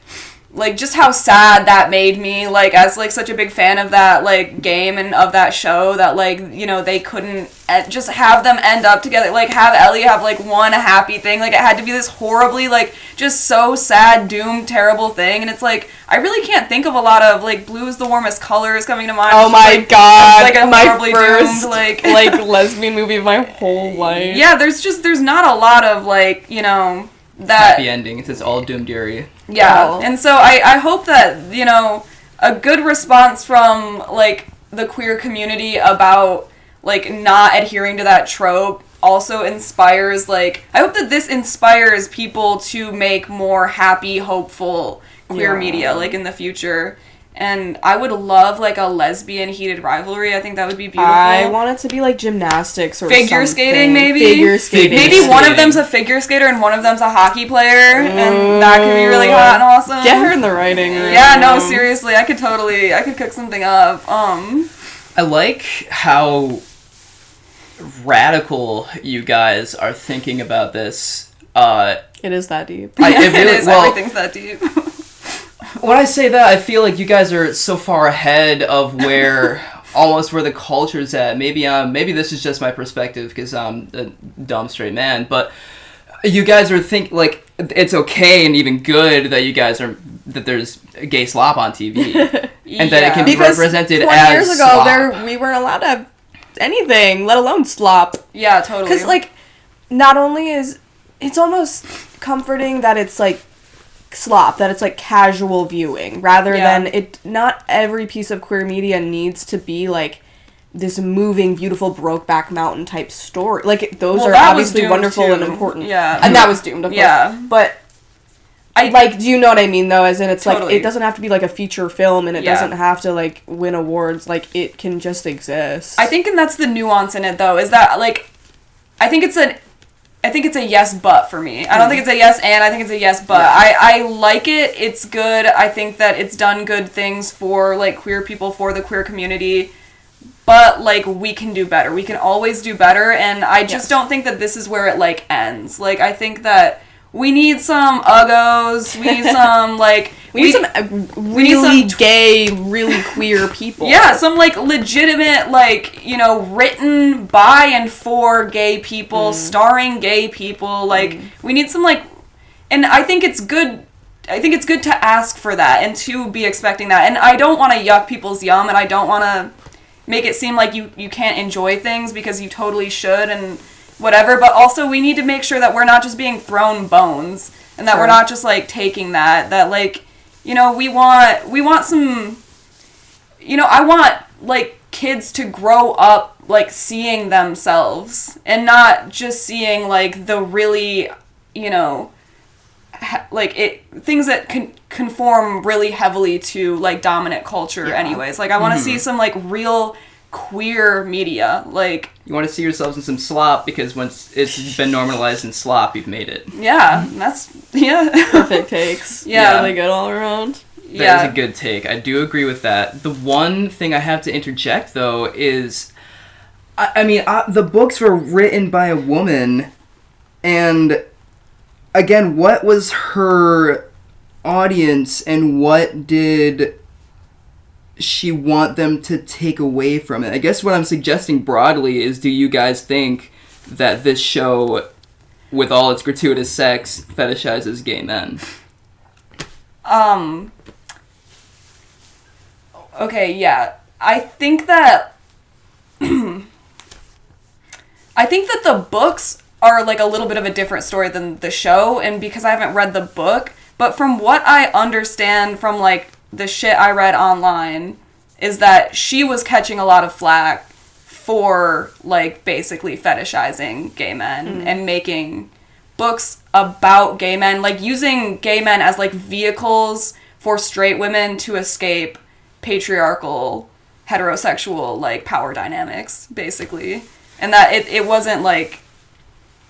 like, just how sad that made me, like, as, like, such a big fan of that, like, game and of that show, that, like, you know, they couldn't just have them end up together, like, have Ellie have, like, one happy thing, like, it had to be this horribly, like, just so sad, doomed, terrible thing, and it's, like, I really can't think of a lot of, like, Blue is the Warmest Color is coming to mind. Oh my god, like, a my horribly first, doomed, like lesbian movie of my whole life. Yeah, there's not a lot of, like, you know, that... Happy endings, it's all doomed eerie. Yeah, Oh. and so I hope that, you know, a good response from, like, the queer community about, like, not adhering to that trope also inspires, like, I hope that this inspires people to make more happy, hopeful queer media, like, in the future. And I would love, like, a lesbian Heated Rivalry. I think that would be beautiful. I want it to be, like, gymnastics or figure something. skating, maybe? Figure skating. Maybe Figure one of skating. them's a figure skater and one of them's a hockey player, and that could be really hot and awesome. Get her in the writing room. Yeah, no, seriously, I could cook something up. I like how radical you guys are thinking about this. It is that deep. It really, It is, well, everything's that deep. when I say that, I feel like you guys are so far ahead of where almost where the culture's at. Maybe this is just my perspective because I'm a dumb straight man, but you guys are like it's okay and even good that you guys are that there's gay slop on TV and that it can be Because represented 20 as years ago, slop. we weren't allowed to have anything, let alone slop. Yeah, totally. Because, like, not only is... It's almost comforting that it's, like, slop, that it's, like, casual viewing, rather than it... Not every piece of queer media needs to be, like, this moving, beautiful Brokeback Mountain type story. Like, those Well, are that was obviously doomed wonderful too. and important. Yeah. And that was doomed, of course. Yeah. But... like, do you know what I mean, though? As in, it's Totally. like, it doesn't have to be, like, a feature film, and it Yeah. doesn't have to, like, win awards. Like, it can just exist. I think, and that's the nuance in it, though, is that, like, I think it's a yes but for me. I don't think it's a yes and, I think it's a yes but. Yeah. I like it, it's good, I think that it's done good things for, like, queer people, for the queer community, but, like, we can do better. We can always do better, and I just don't think that this is where it, like, ends. Like, I think that we need some uggos, we need some, like... We need some really gay, really queer people. Yeah, some, like, legitimate, like, you know, written by and for gay people, starring gay people, like, we need some, like... And I think it's good... I think it's good to ask for that and to be expecting that. And I don't want to yuck people's yum, and I don't want to make it seem like you can't enjoy things, because you totally should and whatever, but also we need to make sure that we're not just being thrown bones, and that we're not just, like, taking that, like... You know, we want some, you know, I want, like, kids to grow up, like, seeing themselves, and not just seeing, like, the really, you know, things that conform really heavily to, like, dominant culture anyways. Like, I want to see some, like, real queer media, like... You want to see yourselves in some slop because once it's been normalized in slop, you've made it. Yeah, that's... Yeah. Perfect takes. Yeah. Really good all around. That is a good take. I do agree with that. The one thing I have to interject, though, is... I mean, the books were written by a woman, and... Again, what was her audience, and what did she want them to take away from it? I guess what I'm suggesting broadly is, do you guys think that this show, with all its gratuitous sex, fetishizes gay men? Okay, yeah. I think that the books are, like, a little bit of a different story than the show, and because I haven't read the book, but from what I understand from, like, the shit I read online, is that she was catching a lot of flack for, like, basically fetishizing gay men and making books about gay men, like, using gay men as, like, vehicles for straight women to escape patriarchal, heterosexual, like, power dynamics, basically. And that it wasn't, like,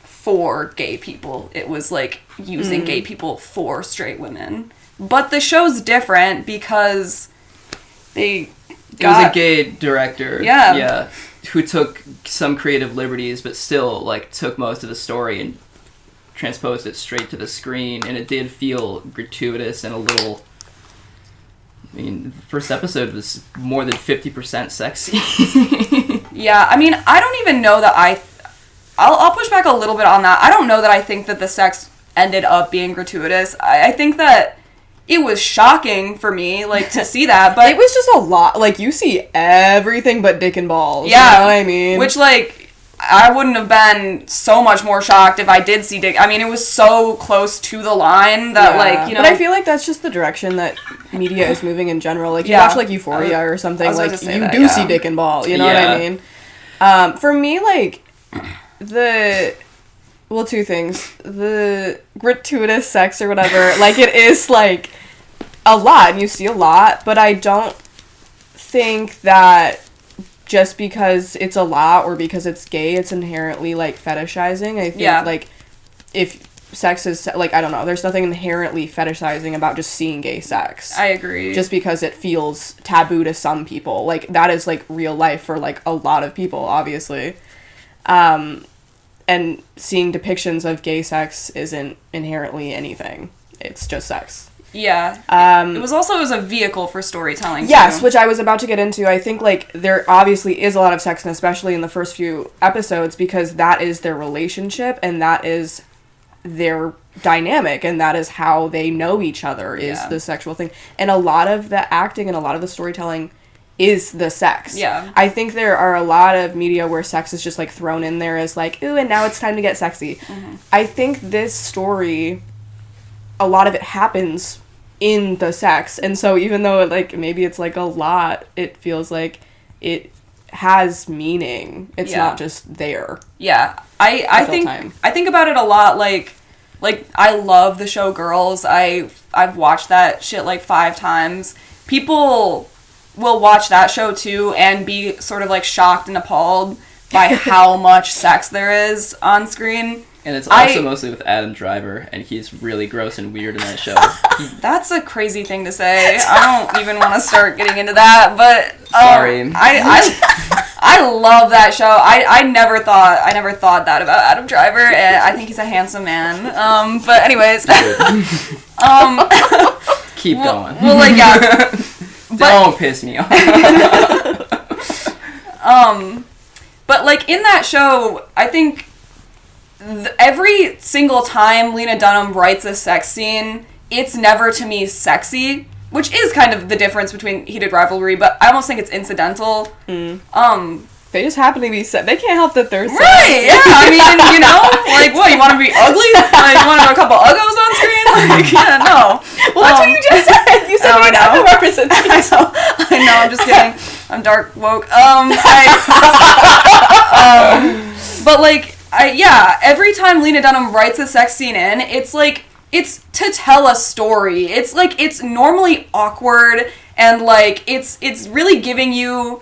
for gay people. It was, like, using gay people for straight women. But the show's different because it was a gay director. Yeah. Who took some creative liberties, but still, like, took most of the story and transposed it straight to the screen. And it did feel gratuitous and a little I mean, the first episode was more than 50% sexy. Yeah, I mean, I don't even know that I'll push back a little bit on that. I don't know that I think that the sex ended up being gratuitous. I think that it was shocking for me, like, to see that, but... It was just a lot. Like, you see everything but dick and balls. Yeah. You know what I mean? Which, like, I wouldn't have been so much more shocked if I did see dick. I mean, it was so close to the line that, like, you know... But I feel like that's just the direction that media is moving in general. Like, you Yeah. watch, like, Euphoria or something, like, about to say you that, do yeah. see dick and ball. You know what I mean? For me, like, two things. The gratuitous sex or whatever, like, it is, like, a lot, and you see a lot, but I don't think that just because it's a lot or because it's gay, it's inherently, like, fetishizing. I think, like, if sex is, like, I don't know, there's nothing inherently fetishizing about just seeing gay sex. I agree. Just because it feels taboo to some people. Like, that is, like, real life for, like, a lot of people, obviously. And seeing depictions of gay sex isn't inherently anything. It's just sex. Yeah. It was a vehicle for storytelling, Yes, too. which I was about to get into. I think, like, there obviously is a lot of sex, and especially in the first few episodes, because that is their relationship, and that is their dynamic, and that is how they know each other, is the sexual thing. And a lot of the acting and a lot of the storytelling is the sex. Yeah. I think there are a lot of media where sex is just, like, thrown in there as, like, ooh, and now it's time to get sexy. Mm-hmm. I think this story, a lot of it happens in the sex, and so even though, like, maybe it's, like, a lot, it feels like it has meaning. It's not just there. Yeah. I think about it a lot, like I love the show Girls. I've watched that shit like 5 times. People will watch that show too and be sort of like shocked and appalled by how much sex there is on screen. And it's also mostly with Adam Driver, and he's really gross and weird in that show. That's a crazy thing to say. I don't even want to start getting into that, but sorry. I love that show. I never thought that about Adam Driver, and I think he's a handsome man. But anyways, keep going. Well, like, yeah. Don't piss me off. But like in that show, I think every single time Lena Dunham writes a sex scene, it's never to me sexy, which is kind of the difference between Heated Rivalry, but I almost think it's incidental. They just happen to be they can't help that they're right, yeah, I mean, you know, like, what, you want to be ugly? Like, you want to have a couple uggos on screen? Like, yeah, no. Well, that's what you just said. You said you didn't have a representation. I know, I'm just kidding. I'm dark woke. But like, every time Lena Dunham writes a sex scene in, it's like, it's to tell a story. It's like, it's normally awkward, and like, it's really giving you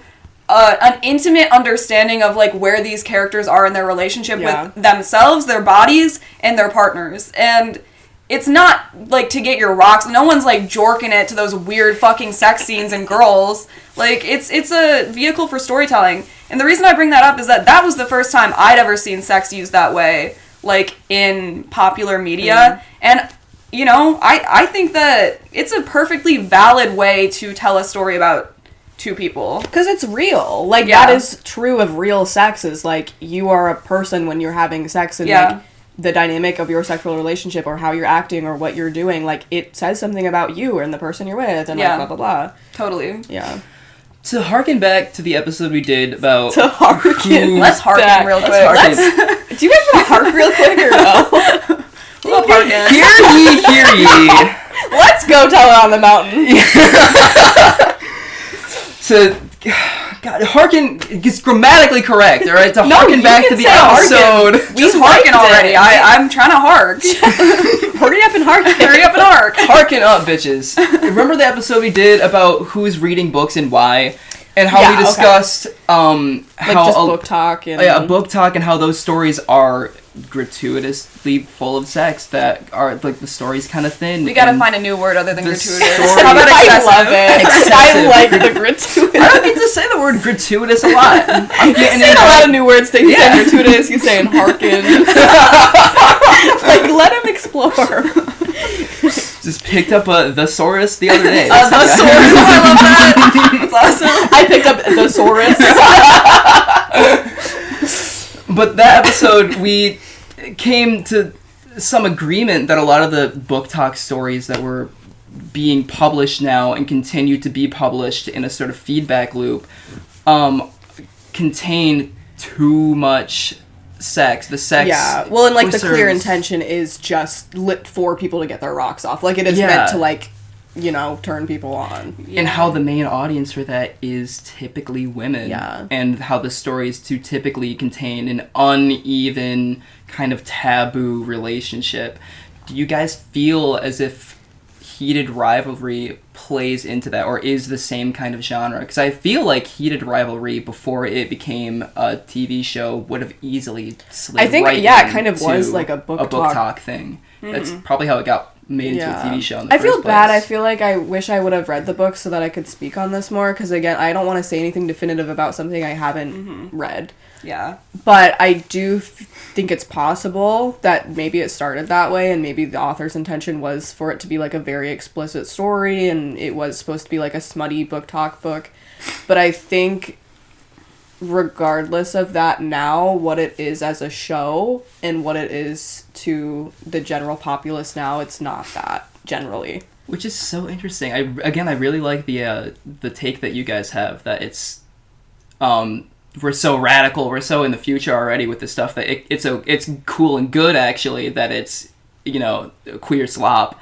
an intimate understanding of like where these characters are in their relationship with themselves, their bodies, and their partners. And it's not like to get your rocks. No one's like jorking it to those weird fucking sex scenes in Girls. Like, it's a vehicle for storytelling. And the reason I bring that up is that was the first time I'd ever seen sex used that way, like, in popular media. And, you know, I think that it's a perfectly valid way to tell a story about two people. Because it's real. Like, that is true of real sex, is, like, you are a person when you're having sex, and, like, the dynamic of your sexual relationship or how you're acting or what you're doing, like, it says something about you and the person you're with, and, like, blah, blah, blah. Totally. Yeah. To harken back to the episode we did about... Let's harken real quick. Do you guys want to hark real quick, or no? We'll harken. Hear ye. Let's go tell it on the mountain. God, harken is grammatically correct, all right? To harken back to the episode. We harken already. I'm trying to hark. Hurry up and hark. Hurry up and hark. Harken up, bitches. Remember the episode we did about who's reading books and why? And how we discussed like how just book talk and a book talk, and how those stories are gratuitously full of sex, that are like the story's kind of thin. We gotta find a new word other than gratuitous. How about excessive? I love it. Excessive. I like the gratuitous. I don't get to say the word gratuitous a lot. I'm getting saying a lot of new words. You saying gratuitous, you saying harken. Like, let him explore. Just picked up a thesaurus the other day. Thesaurus, I love that. That's awesome. I picked up thesaurus. But that episode, we came to some agreement that a lot of the book talk stories that were being published now and continue to be published in a sort of feedback loop contain too much sex. The sex, yeah. Well, and like the clear concerns- intention is just lit for people to get their rocks off. Like it is Yeah. meant to like, you know, turn people on. and how the main audience for that is typically women. Yeah. And how the stories to typically contain an uneven kind of taboo relationship. Do you guys feel as if Heated Rivalry plays into that, or is the same kind of genre? Because I feel like Heated Rivalry, before it became a TV show, would have easily slid I think, right yeah, it kind of into was like a book talk. talk thing. That's probably how it got made into a TV show in the I first feel bad. I place. feel like I wish I would have read the book so that I could speak on this more. Because again, I don't want to say anything definitive about something I haven't read. Yeah. But I do think it's possible that maybe it started that way, and maybe the author's intention was for it to be like a very explicit story, and it was supposed to be like a smutty book talk book. But I think regardless of that now, what it is as a show and what it is to the general populace now, it's not that generally. Which is so interesting. I really like the take that you guys have, that it's we're so radical, we're so in the future already with this stuff that it's cool and good actually that it's, you know, queer slop,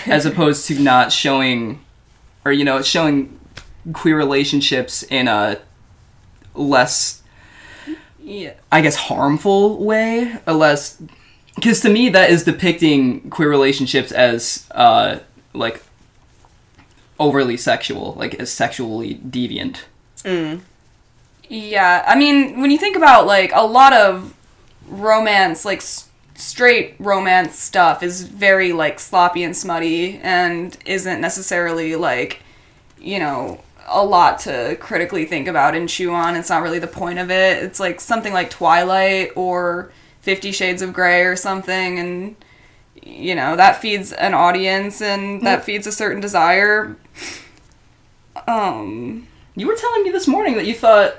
as opposed to not showing, or, you know, showing queer relationships in a less, Yeah. I guess, harmful way, a less, because to me that is depicting queer relationships as like overly sexual, like as sexually deviant. Yeah, I mean, when you think about, like, a lot of romance, like, straight romance stuff is very, like, sloppy and smutty and isn't necessarily, like, you know, a lot to critically think about and chew on. It's not really the point of it. It's, like, something like Twilight or 50 Shades of Grey or something, and, you know, that feeds an audience and that feeds a certain desire. You were telling me this morning that you thought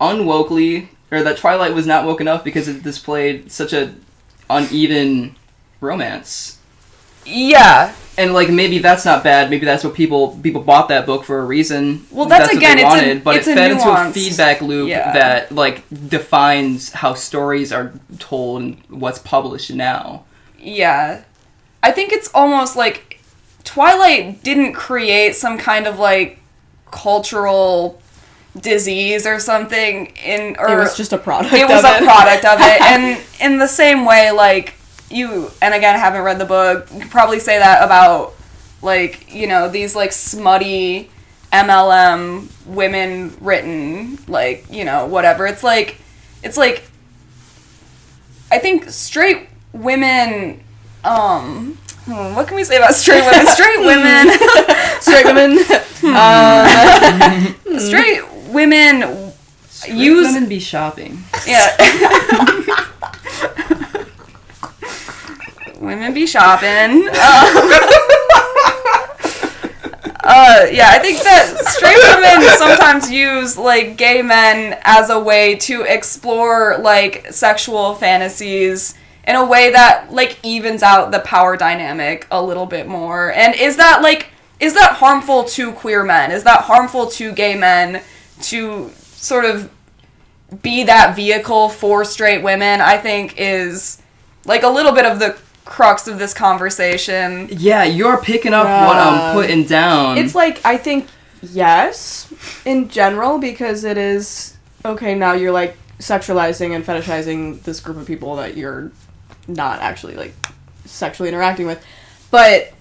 unwokely, or that Twilight was not woke enough because it displayed such a uneven romance. Yeah. And like maybe that's not bad. Maybe that's what people bought that book for a reason. Well, that's again, what they wanted, but it's it a fed into a nuanced- feedback loop yeah. that like defines how stories are told and what's published now. Yeah. I think it's almost like Twilight didn't create some kind of like cultural disease or something It was just a product it was of a it. product of it. And in the same way, like, you, and again, I haven't read the book, you could probably say that about, like, you know, these, like, smutty MLM women written, like, you know, whatever. It's like, I think straight women, what can we say about straight women? Straight women. Straight women. Straight women Straight women be shopping. Yeah. Women be shopping. Yeah, I think that straight women sometimes use, like, gay men as a way to explore, like, sexual fantasies in a way that, like, evens out the power dynamic a little bit more. And is that harmful to queer men? Is that harmful to gay men to sort of be that vehicle for straight women? I think is, like, a little bit of the crux of this conversation. Yeah, you're picking up what I'm putting down. It's like, I think, yes, in general, because it is, okay, now you're, like, sexualizing and fetishizing this group of people that you're not actually, like, sexually interacting with. But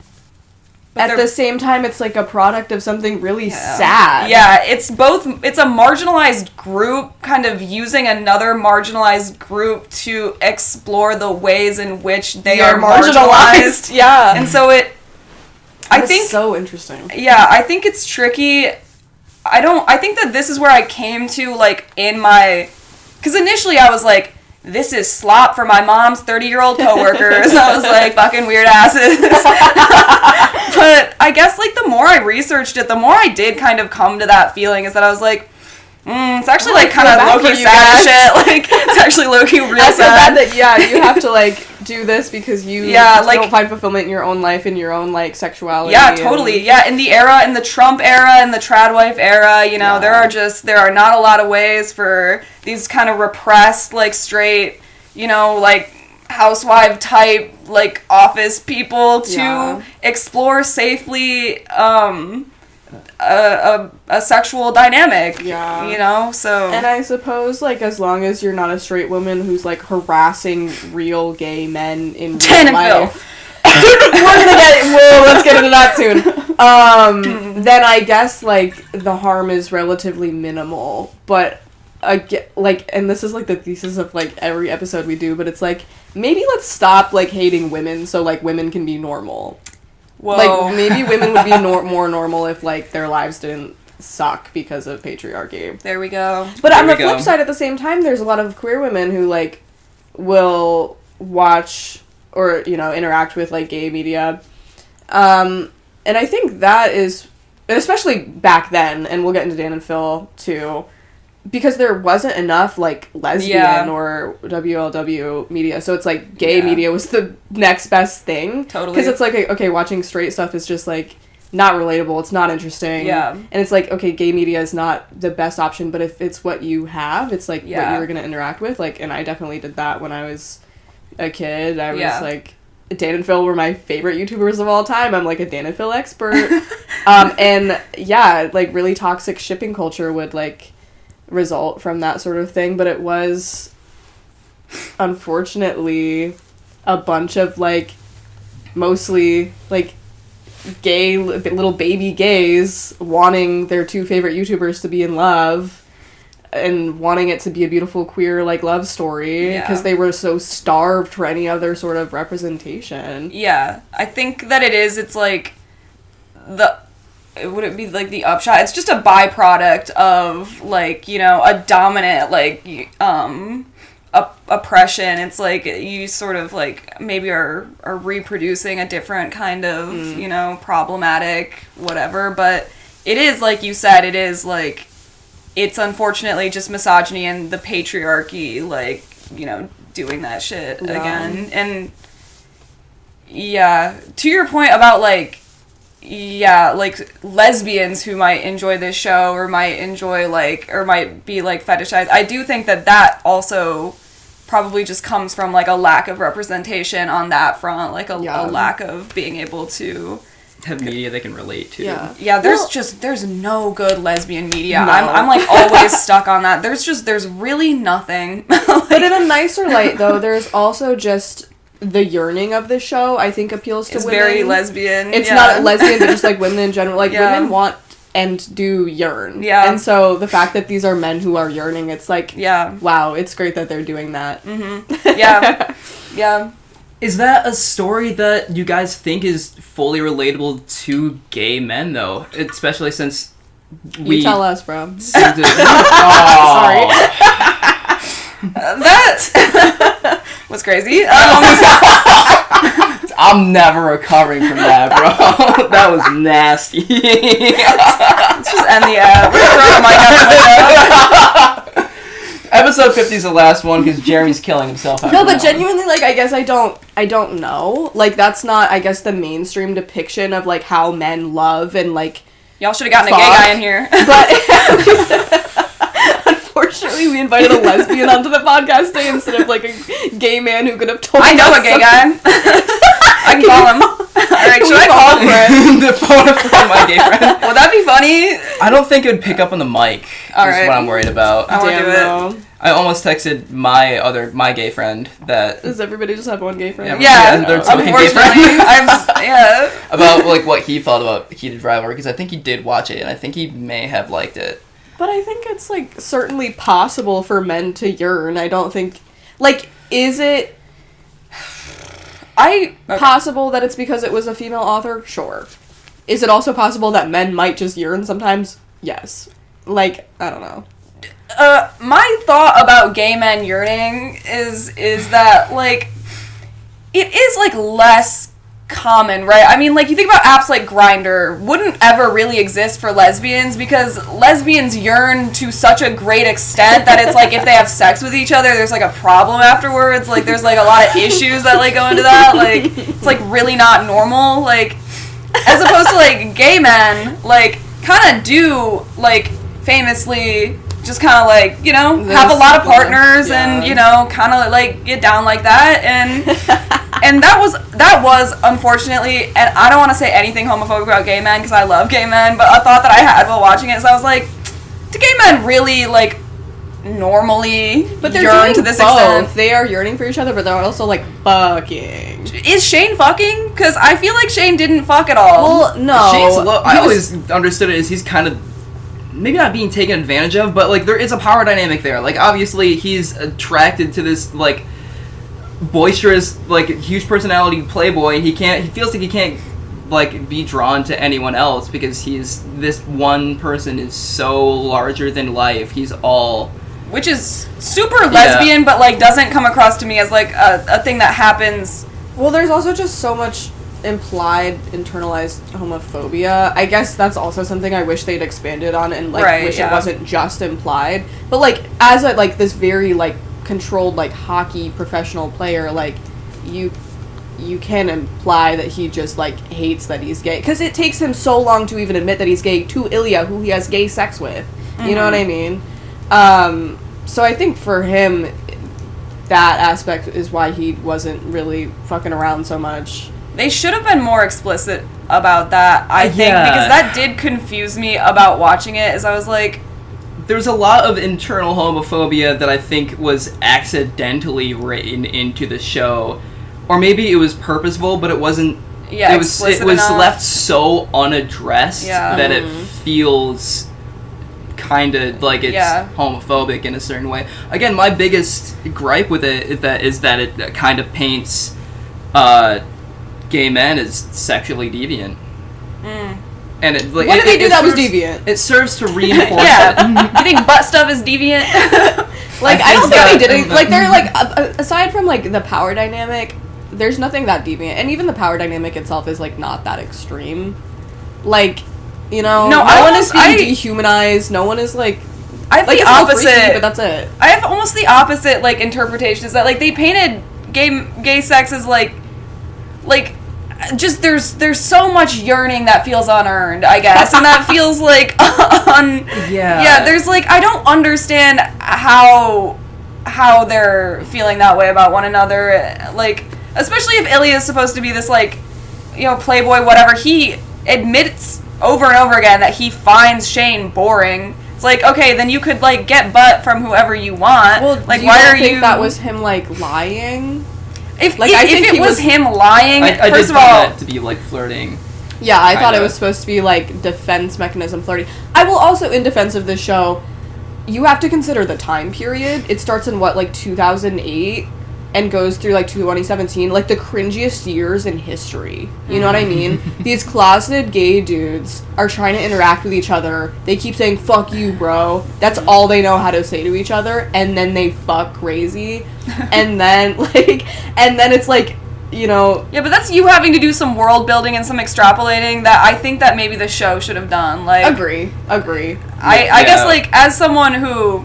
at the same time, it's, like, a product of something really sad. Yeah, it's a marginalized group kind of using another marginalized group to explore the ways in which they are marginalized. Yeah. And so I think so interesting. Yeah, I think it's tricky. I think that this is where I came to, like, in my, because initially I was like, this is slop for my mom's 30-year-old coworkers. I was like, fucking weird asses. But I guess, like, the more I researched it, the more I did kind of come to that feeling is that I was like, it's actually, like, kind of low-key sad shit. Like, it's actually low-key real sad. Bad that, you have to, like, do this because you don't find fulfillment in your own life, in your own, like, sexuality. Yeah, totally. Yeah, in the Trump era, in the trad wife era, you know, there are not a lot of ways for these kind of repressed, like, straight, you know, like, housewife type, like, office people to explore safely, a sexual dynamic, you know, so... And I suppose, like, as long as you're not a straight woman who's, like, harassing real gay men in real life... let's get into that soon. Then I guess, like, the harm is relatively minimal, but, like, and this is, like, the thesis of, like, every episode we do, but it's, like, maybe let's stop, like, hating women so, like, women can be normal. Whoa. Like, maybe women would be more normal if, like, their lives didn't suck because of patriarchy. There we go. But on the flip side, at the same time, there's a lot of queer women who, like, will watch or, you know, interact with, like, gay media. And I think that is, especially back then, and we'll get into Dan and Phil, too, because there wasn't enough, like, lesbian or WLW media, so it's, like, gay media was the next best thing. Totally. Because it's, like, okay, watching straight stuff is just, like, not relatable, it's not interesting. Yeah. And it's, like, okay, gay media is not the best option, but if it's what you have, it's, like, what you're gonna interact with, like, and I definitely did that when I was a kid. I was, like, Dan and Phil were my favorite YouTubers of all time. I'm, like, a Dan and Phil expert. And, yeah, like, really toxic shipping culture would, like, result from that sort of thing, but it was unfortunately a bunch of, like, mostly, like, gay little baby gays wanting their two favorite YouTubers to be in love and wanting it to be a beautiful queer, like, love story because they were so starved for any other sort of representation. I think that it's like would it be, like, the upshot? It's just a byproduct of, like, you know, a dominant, like, oppression. It's like you sort of, like, maybe are reproducing a different kind of, you know, problematic whatever, but it is, like you said, it is, like, it's unfortunately just misogyny and the patriarchy, like, you know, doing that shit again. And, to your point about, like, like, lesbians who might enjoy this show or might enjoy, like, or might be, like, fetishized. I do think that also probably just comes from, like, a lack of representation on that front, like, a lack of being able to have media they can relate to. There's no good lesbian media. No. I'm like always stuck on that. There's really nothing. Like, but in a nicer light, though, there's also just the yearning of the show, I think, appeals to women. It's very lesbian. It's not lesbian, but just, like, women in general. Like, women want and do yearn. Yeah. And so the fact that these are men who are yearning, it's like, wow, it's great that they're doing that. Mm-hmm. Yeah. Yeah. Is that a story that you guys think is fully relatable to gay men, though? Especially since you tell us, bro. Sorry. That was crazy. I'm never recovering from that, bro. That was nasty. Let's just end the ad. We're throwing my out. Episode 50 is the last one because Jeremy's killing himself. No, but genuinely, like, I guess I don't know. Like, that's not, I guess, the mainstream depiction of, like, how men love and, like, y'all should have gotten a gay guy in here. But unfortunately, we invited a lesbian onto the podcast today instead of, like, a gay man who could have told us. I know a gay guy. I can call him. Alright, should I call a friend? The phone a friend, my gay friend. Would that be funny? I don't think it would pick up on the mic. That's what I'm worried about. I want to do it. I almost texted my gay friend that... Does everybody just have one gay friend? Yeah, they're gay friend. About, like, what he thought about Heated Rivalry, because I think he did watch it, and I think he may have liked it. But I think it's, like, certainly possible for men to yearn. I don't think... Like, is it... possible that it's because it was a female author? Sure. Is it also possible that men might just yearn sometimes? Yes. Like, I don't know. My thought about gay men yearning is that, like, it is, like, less common, right? I mean, like, you think about apps like Grindr wouldn't ever really exist for lesbians because lesbians yearn to such a great extent that it's like if they have sex with each other, there's like a problem afterwards. Like, there's like a lot of issues that like go into that. Like, it's like really not normal. Like, as opposed to like gay men, like, kind of do like famously just kind of like, you know, have a lot of partners and, you know, kind of like get down like that. And that was unfortunately, and I don't want to say anything homophobic about gay men because I love gay men, but a thought that I had while watching it is I was like, do gay men really like normally yearn to this extent? They are yearning for each other, but they're also like fucking. Is Shane fucking? Because I feel like Shane didn't fuck at all. Well, no. Shane's I always understood it as he's kind of maybe not being taken advantage of, but like there is a power dynamic there. Like obviously he's attracted to this like boisterous, like huge personality playboy, and he feels like he can't like be drawn to anyone else because this one person is so larger than life. He's all, which is super lesbian, but like doesn't come across to me as like a thing that happens. Well, there's also just so much implied internalized homophobia. I guess that's also something I wish they'd expanded on and like wish it wasn't just implied. But like as a like this very like controlled like hockey professional player, like you can imply that he just like hates that he's gay because it takes him so long to even admit that he's gay to Ilya, who he has gay sex with. You know what I mean? So I think for him that aspect is why he wasn't really fucking around so much. They should have been more explicit about that, I think, because that did confuse me about watching it, as I was like... There's a lot of internal homophobia that I think was accidentally written into the show. Or maybe it was purposeful, but it wasn't... Yeah, it was left so unaddressed that it feels kind of like it's homophobic in a certain way. Again, my biggest gripe with it is that it kind of paints... gay men is sexually deviant. And it, like, what did they do that was deviant? It serves to reinforce it. You think butt stuff is deviant? Like, I don't think they did it. Like, they're like, aside from like the power dynamic, there's nothing that deviant. And even the power dynamic itself is like not that extreme. Like, you know, no one is being dehumanized. No one is like... I have the opposite. Freaky, but that's it. I have almost the opposite like interpretation. Is that like they painted gay sex as like just there's so much yearning that feels unearned, I guess, and that feels like there's like I don't understand how they're feeling that way about one another, like especially if Ilya is supposed to be this like, you know, playboy whatever. He admits over and over again that he finds Shane boring. It's like, okay, then you could like get butt from whoever you want. Well, like why are you? That was him like lying. If it was him lying, I first did of all, that to be like flirting. Yeah, I thought it was supposed to be like defense mechanism flirting. I will also, in defense of this show, you have to consider the time period. It starts in like 2008 and goes through like 2017, like the cringiest years in history. You know what I mean? These closeted gay dudes are trying to interact with each other. They keep saying, fuck you, bro. That's all they know how to say to each other. And then they fuck crazy. And then it's like, you know... Yeah, but that's you having to do some world building and some extrapolating that I think that maybe the show should have done. Like, Agree. I guess, like, as someone who...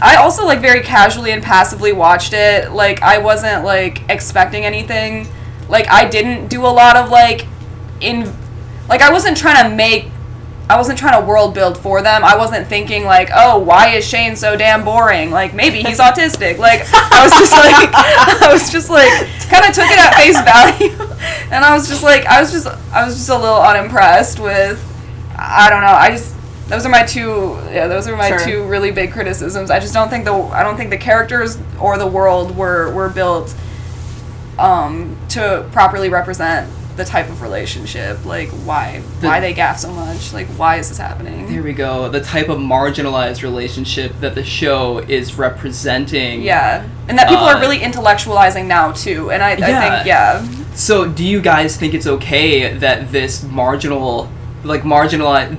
I also, like, very casually and passively watched it. Like, I wasn't, like, expecting anything. Like, I didn't do a lot of, like, I wasn't trying to world build for them. I wasn't thinking, like, oh, why is Shane so damn boring? Like, maybe he's autistic. Like, I was just like, kind of took it at face value. And I was just a little unimpressed with, I don't know, those are my two really big criticisms. I just don't think the characters or the world were built to properly represent the type of relationship. Like why they gaff so much? Like why is this happening? There we go. The type of marginalized relationship that the show is representing. Yeah. And that people are really intellectualizing now too. And I think So do you guys think it's okay that this marginal like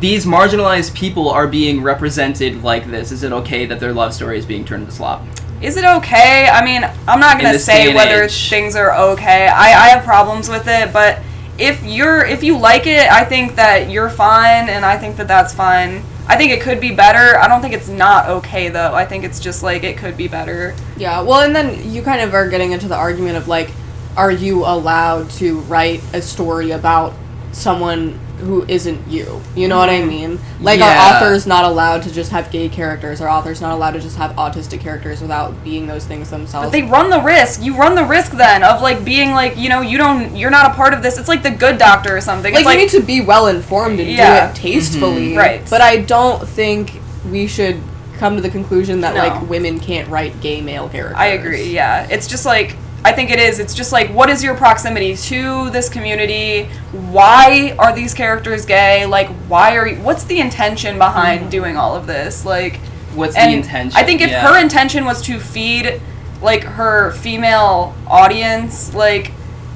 these marginalized people are being represented like this. Is it okay that their love story is being turned into slop? Is it okay? I mean, I'm not gonna say whether things are okay. I have problems with it, but if you like it, I think that you're fine, and I think that that's fine. I think it could be better. I don't think it's not okay, though. I think it's just, like, it could be better. Yeah, well, and then you kind of are getting into the argument of, like, are you allowed to write a story about someone who isn't you? You know what I mean? Like, are authors not allowed to just have gay characters? Are authors not allowed to just have autistic characters without being those things themselves? But they run the risk. You run the risk, then, of, like, being, like, you know, you're not a part of this. It's like The Good Doctor or something. Like, it's you need to be well-informed and do it tastefully. Mm-hmm. Right. But I don't think we should come to the conclusion that, like, women can't write gay male characters. I agree, yeah. It's just, like, I think it is. It's just, like, what is your proximity to this community? Why are these characters gay? Like, what's the intention behind doing all of this? Like, what's the intention? I think if her intention was to feed, like, her female audience, like,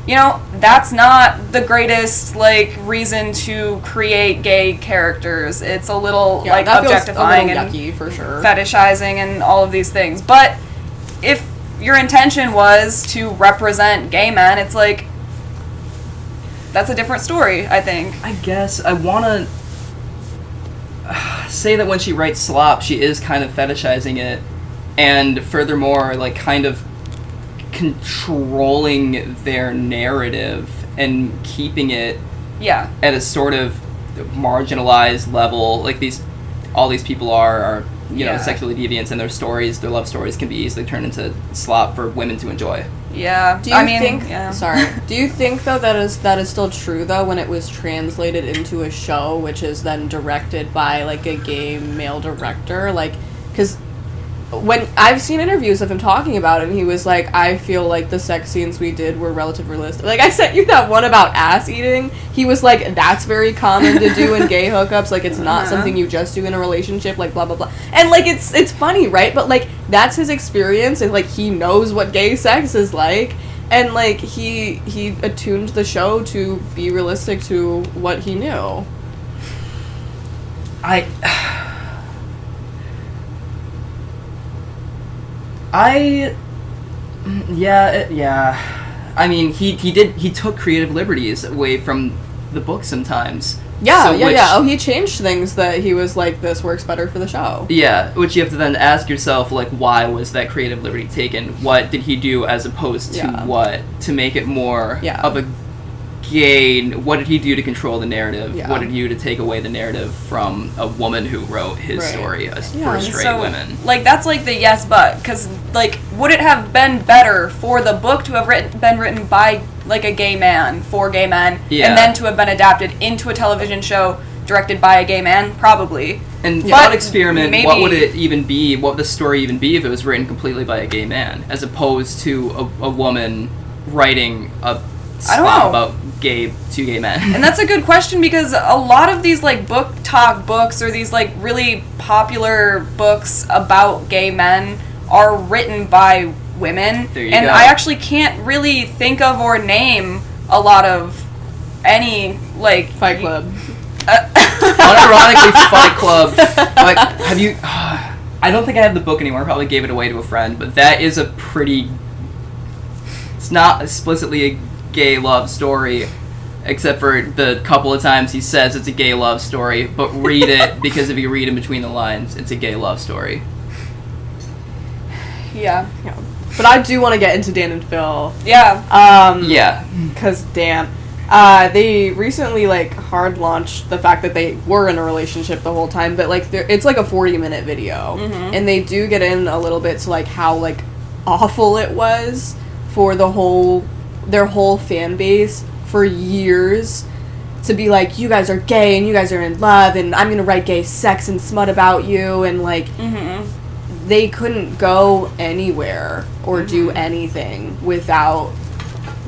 you know, that's not the greatest, like, reason to create gay characters. It's a little, like, objectifying feels a little and yucky, for sure. Fetishizing and all of these things. But if your intention was to represent gay men, it's like, that's a different story, I think. I guess I want to say that when she writes slop, she is kind of fetishizing it, and furthermore, like, kind of controlling their narrative and keeping it at a sort of marginalized level. Like, all these people are you know, sexually deviant, and their love stories can be easily turned into slop for women to enjoy. Yeah. Do you think do you think, though, that is still true, though, when it was translated into a show, which is then directed by, like, a gay male director? Like, because when I've seen interviews of him talking about it, and he was like, I feel like the sex scenes we did were relatively realistic. Like, I sent you that one about ass eating. He was like, that's very common to do in gay hookups. Like, it's not something you just do in a relationship, like, blah, blah, blah. And, like, it's funny, right? But, like, that's his experience, and, like, he knows what gay sex is like. And, like, he attuned the show to be realistic to what he knew. I mean, he took creative liberties away from the book sometimes. Yeah. Oh, he changed things that he was like, this works better for the show. Yeah, which you have to then ask yourself, like, why was that creative liberty taken? What did he do as opposed to what? To make it more of a gay... What did he do to control the narrative? Yeah. What did he do to take away the narrative from a woman who wrote his story for straight women? Like, that's like the yes but, because, like, would it have been better for the book to have been written by, like, a gay man, for gay men, and then to have been adapted into a television show directed by a gay man? Probably. And thought experiment, maybe, what would it even be, what would the story even be if it was written completely by a gay man, as opposed to a woman writing a spot about two gay men? And that's a good question, because a lot of these, like, book talk books, or these, like, really popular books about gay men are written by women. There you go. I actually can't really think of or name a lot of any, like... Fight Club. Unironically, Fight Club. Like, have you... I don't think I have the book anymore. I probably gave it away to a friend, but that is a pretty... It's not explicitly a gay love story, except for the couple of times he says it's a gay love story, but read it, because if you read in between the lines, it's a gay love story. Yeah. But I do want to get into Dan and Phil. Yeah. Because, damn. They recently, like, hard launched the fact that they were in a relationship the whole time, but, like, it's like a 40-minute video. Mm-hmm. And they do get in a little bit to, like, how, like, awful it was for their whole fan base for years to be like, you guys are gay and you guys are in love and I'm gonna write gay sex and smut about you, and, like, they couldn't go anywhere or do anything without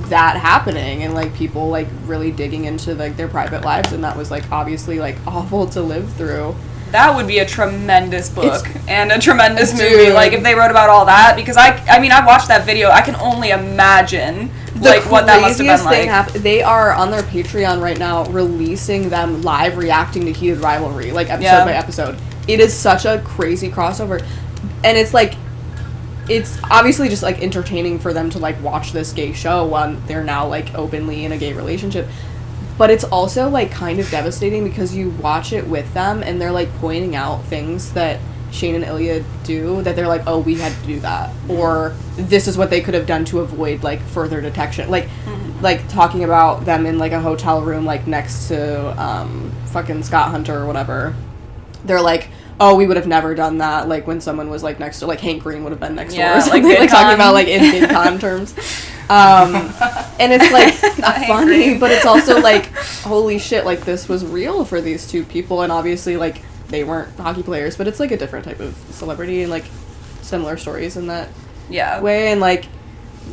that happening, and, like, people, like, really digging into, like, their private lives, and that was, like, obviously, like, awful to live through. That would be a tremendous book and a tremendous movie, like, if they wrote about all that, because I mean, I watched that video, I can only imagine like what that must have been like. They are on their Patreon right now releasing them live reacting to Heated Rivalry, like episode by episode. It is such a crazy crossover, and it's like, it's obviously just like entertaining for them to like watch this gay show when they're now like openly in a gay relationship. But it's also like kind of devastating because you watch it with them and they're like pointing out things that Shane and Ilya do that they're like, oh, we had to do that, or this is what they could have done to avoid like further detection, like like talking about them in like a hotel room like next to fucking Scott Hunter or whatever. They're like, oh, we would have never done that, like when someone was like next to, like Hank Green would have been next door or something, like talking about like in VidCon terms. And it's like funny, but it's also like, holy shit, like this was real for these two people, and obviously like they weren't hockey players, but it's like a different type of celebrity and like similar stories in that way, and like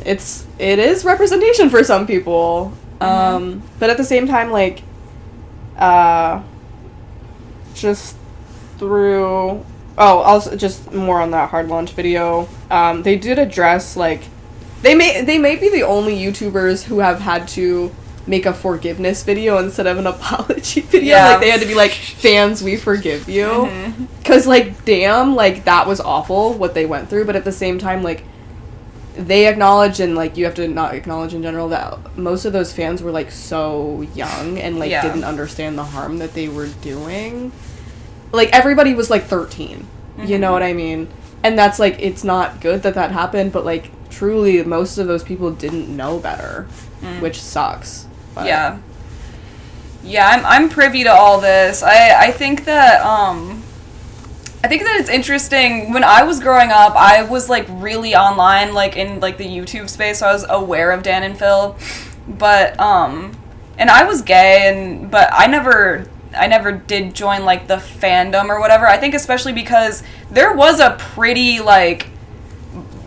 it is representation for some people, but at the same time, like just through also just more on that hard launch video, they did address like they may be the only YouTubers who have had to make a forgiveness video instead of an apology video. Like they had to be like, fans, we forgive you, because like damn, like that was awful what they went through, but at the same time like they acknowledge, and like you have to not acknowledge in general, that most of those fans were like so young and like didn't understand the harm that they were doing. Like everybody was like 13, you know what I mean? And that's like, it's not good that that happened, but like truly most of those people didn't know better, which sucks. But. I'm privy to all this. I think that it's interesting. When I was growing up, I was like really online, like in like the YouTube space, so I was aware of Dan and Phil, but and I was gay, but I never did join like the fandom or whatever. I think especially because there was a pretty like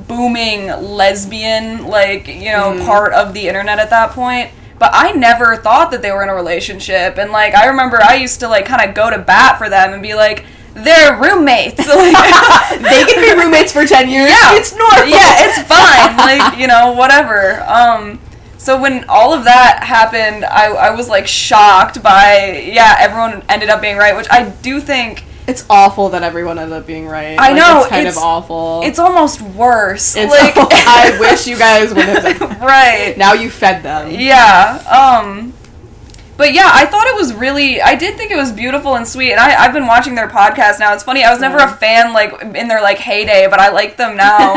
booming lesbian like, you know, part of the internet at that point. But I never thought that they were in a relationship. And like I remember I used to like kind of go to bat for them and be like, they're roommates. Like, they can be roommates for 10 years. Yeah, it's normal. Yeah, it's fine. Like, you know, whatever. So when all of that happened, I was like shocked by, everyone ended up being right, which I do think... It's awful that everyone ended up being right. I know. It's kind of awful. It's almost worse. It's like, I wish you guys would have done that. Right. Now you fed them. Yeah. But yeah, I thought it was really... I did think it was beautiful and sweet, and I've been watching their podcast now. It's funny, I was never a fan, like, in their, like, heyday, but I like them now.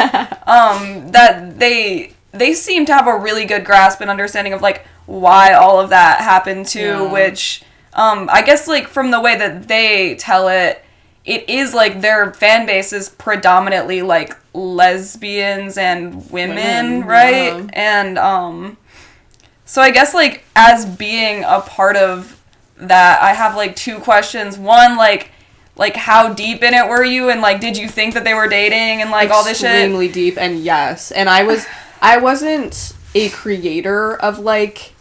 That they seem to have a really good grasp and understanding of, like, why all of that happened, too, which... I guess, like, from the way that they tell it, it is, like, their fan base is predominantly, like, lesbians and women, right? Yeah. And, so I guess, like, as being a part of that, I have, like, two questions. One, like, how deep in it were you? And, like, did you think that they were dating and, like, all this shit? Extremely deep, and yes. And I wasn't a creator of, like...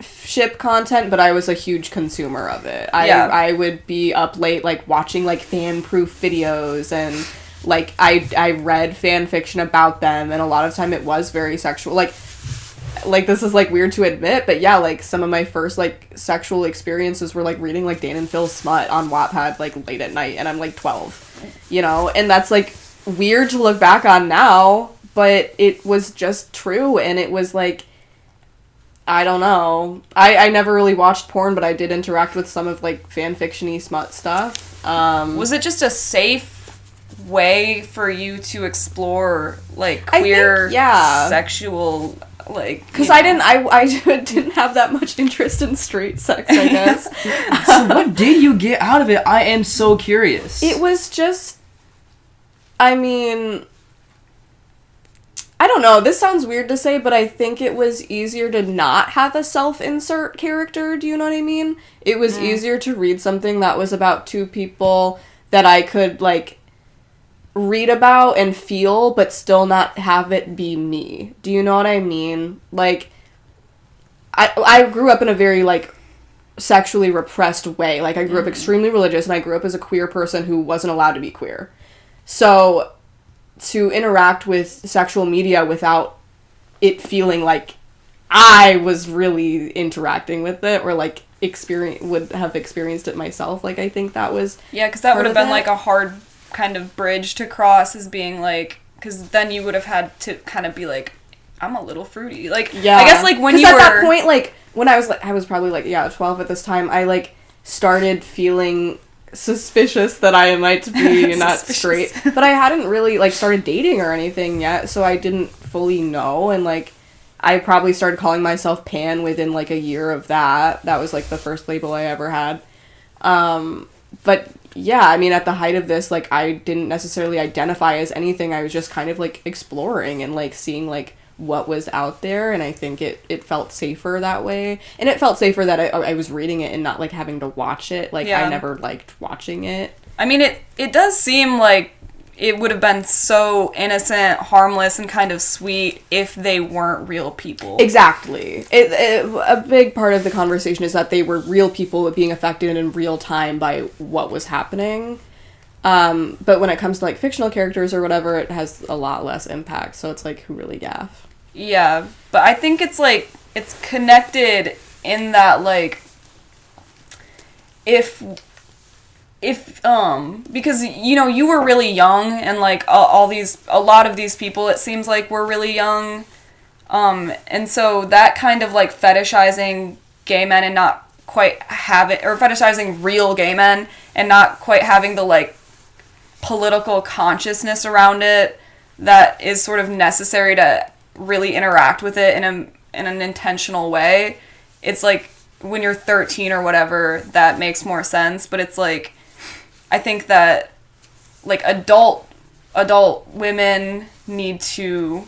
ship content, but I was a huge consumer of it. I would be up late like watching like fan proof videos, and like I read fan fiction about them, and a lot of time it was very sexual. Like this is like weird to admit, but yeah, like some of my first like sexual experiences were like reading like Dan and Phil's smut on Wattpad like late at night, and I'm like 12, you know, and that's like weird to look back on now, but it was just true, and it was like, I don't know. I never really watched porn, but I did interact with some of, like, fan-fiction-y smut stuff. Was it just a safe way for you to explore, like, queer, sexual, like... Because I didn't have that much interest in straight sex, I guess. So what did you get out of it? I am so curious. It was just... I mean... I don't know, this sounds weird to say, but I think it was easier to not have a self-insert character, do you know what I mean? It was easier to read something that was about two people that I could, like, read about and feel, but still not have it be me. Do you know what I mean? Like, I grew up in a very, like, sexually repressed way. Like, I grew up extremely religious, and I grew up as a queer person who wasn't allowed to be queer. So... to interact with sexual media without it feeling like I was really interacting with it, or like would have experienced it myself. Like, I think that was because that would have been like a hard kind of bridge to cross, as being like, because then you would have had to kind of be like, I'm a little fruity. Like, I guess like when you were at that point, like when I was probably like 12 at this time, I like started feeling suspicious that I might be not straight, but I hadn't really like started dating or anything yet, so I didn't fully know. And like I probably started calling myself pan within like a year of that. That was like the first label I ever had. But yeah, I mean, at the height of this, like I didn't necessarily identify as anything. I was just kind of like exploring and like seeing like what was out there, and I think it felt safer that way. And it felt safer that I was reading it and not like having to watch it. Like I never liked watching it. I mean, it does seem like it would have been so innocent, harmless, and kind of sweet if they weren't real people. Exactly. A big part of the conversation is that they were real people being affected in real time by what was happening. But when it comes to like fictional characters or whatever, it has a lot less impact. So it's like, who really gaff? Yeah, but I think it's like, it's connected in that like, if because you know, you were really young, and like a lot of these people, it seems like, were really young, and so that kind of like fetishizing gay men and not quite have it, or fetishizing real gay men and not quite having the like political consciousness around it that is sort of necessary to really interact with it in an intentional way. It's like when you're 13 or whatever, that makes more sense, but it's like, I think that like adult women need to,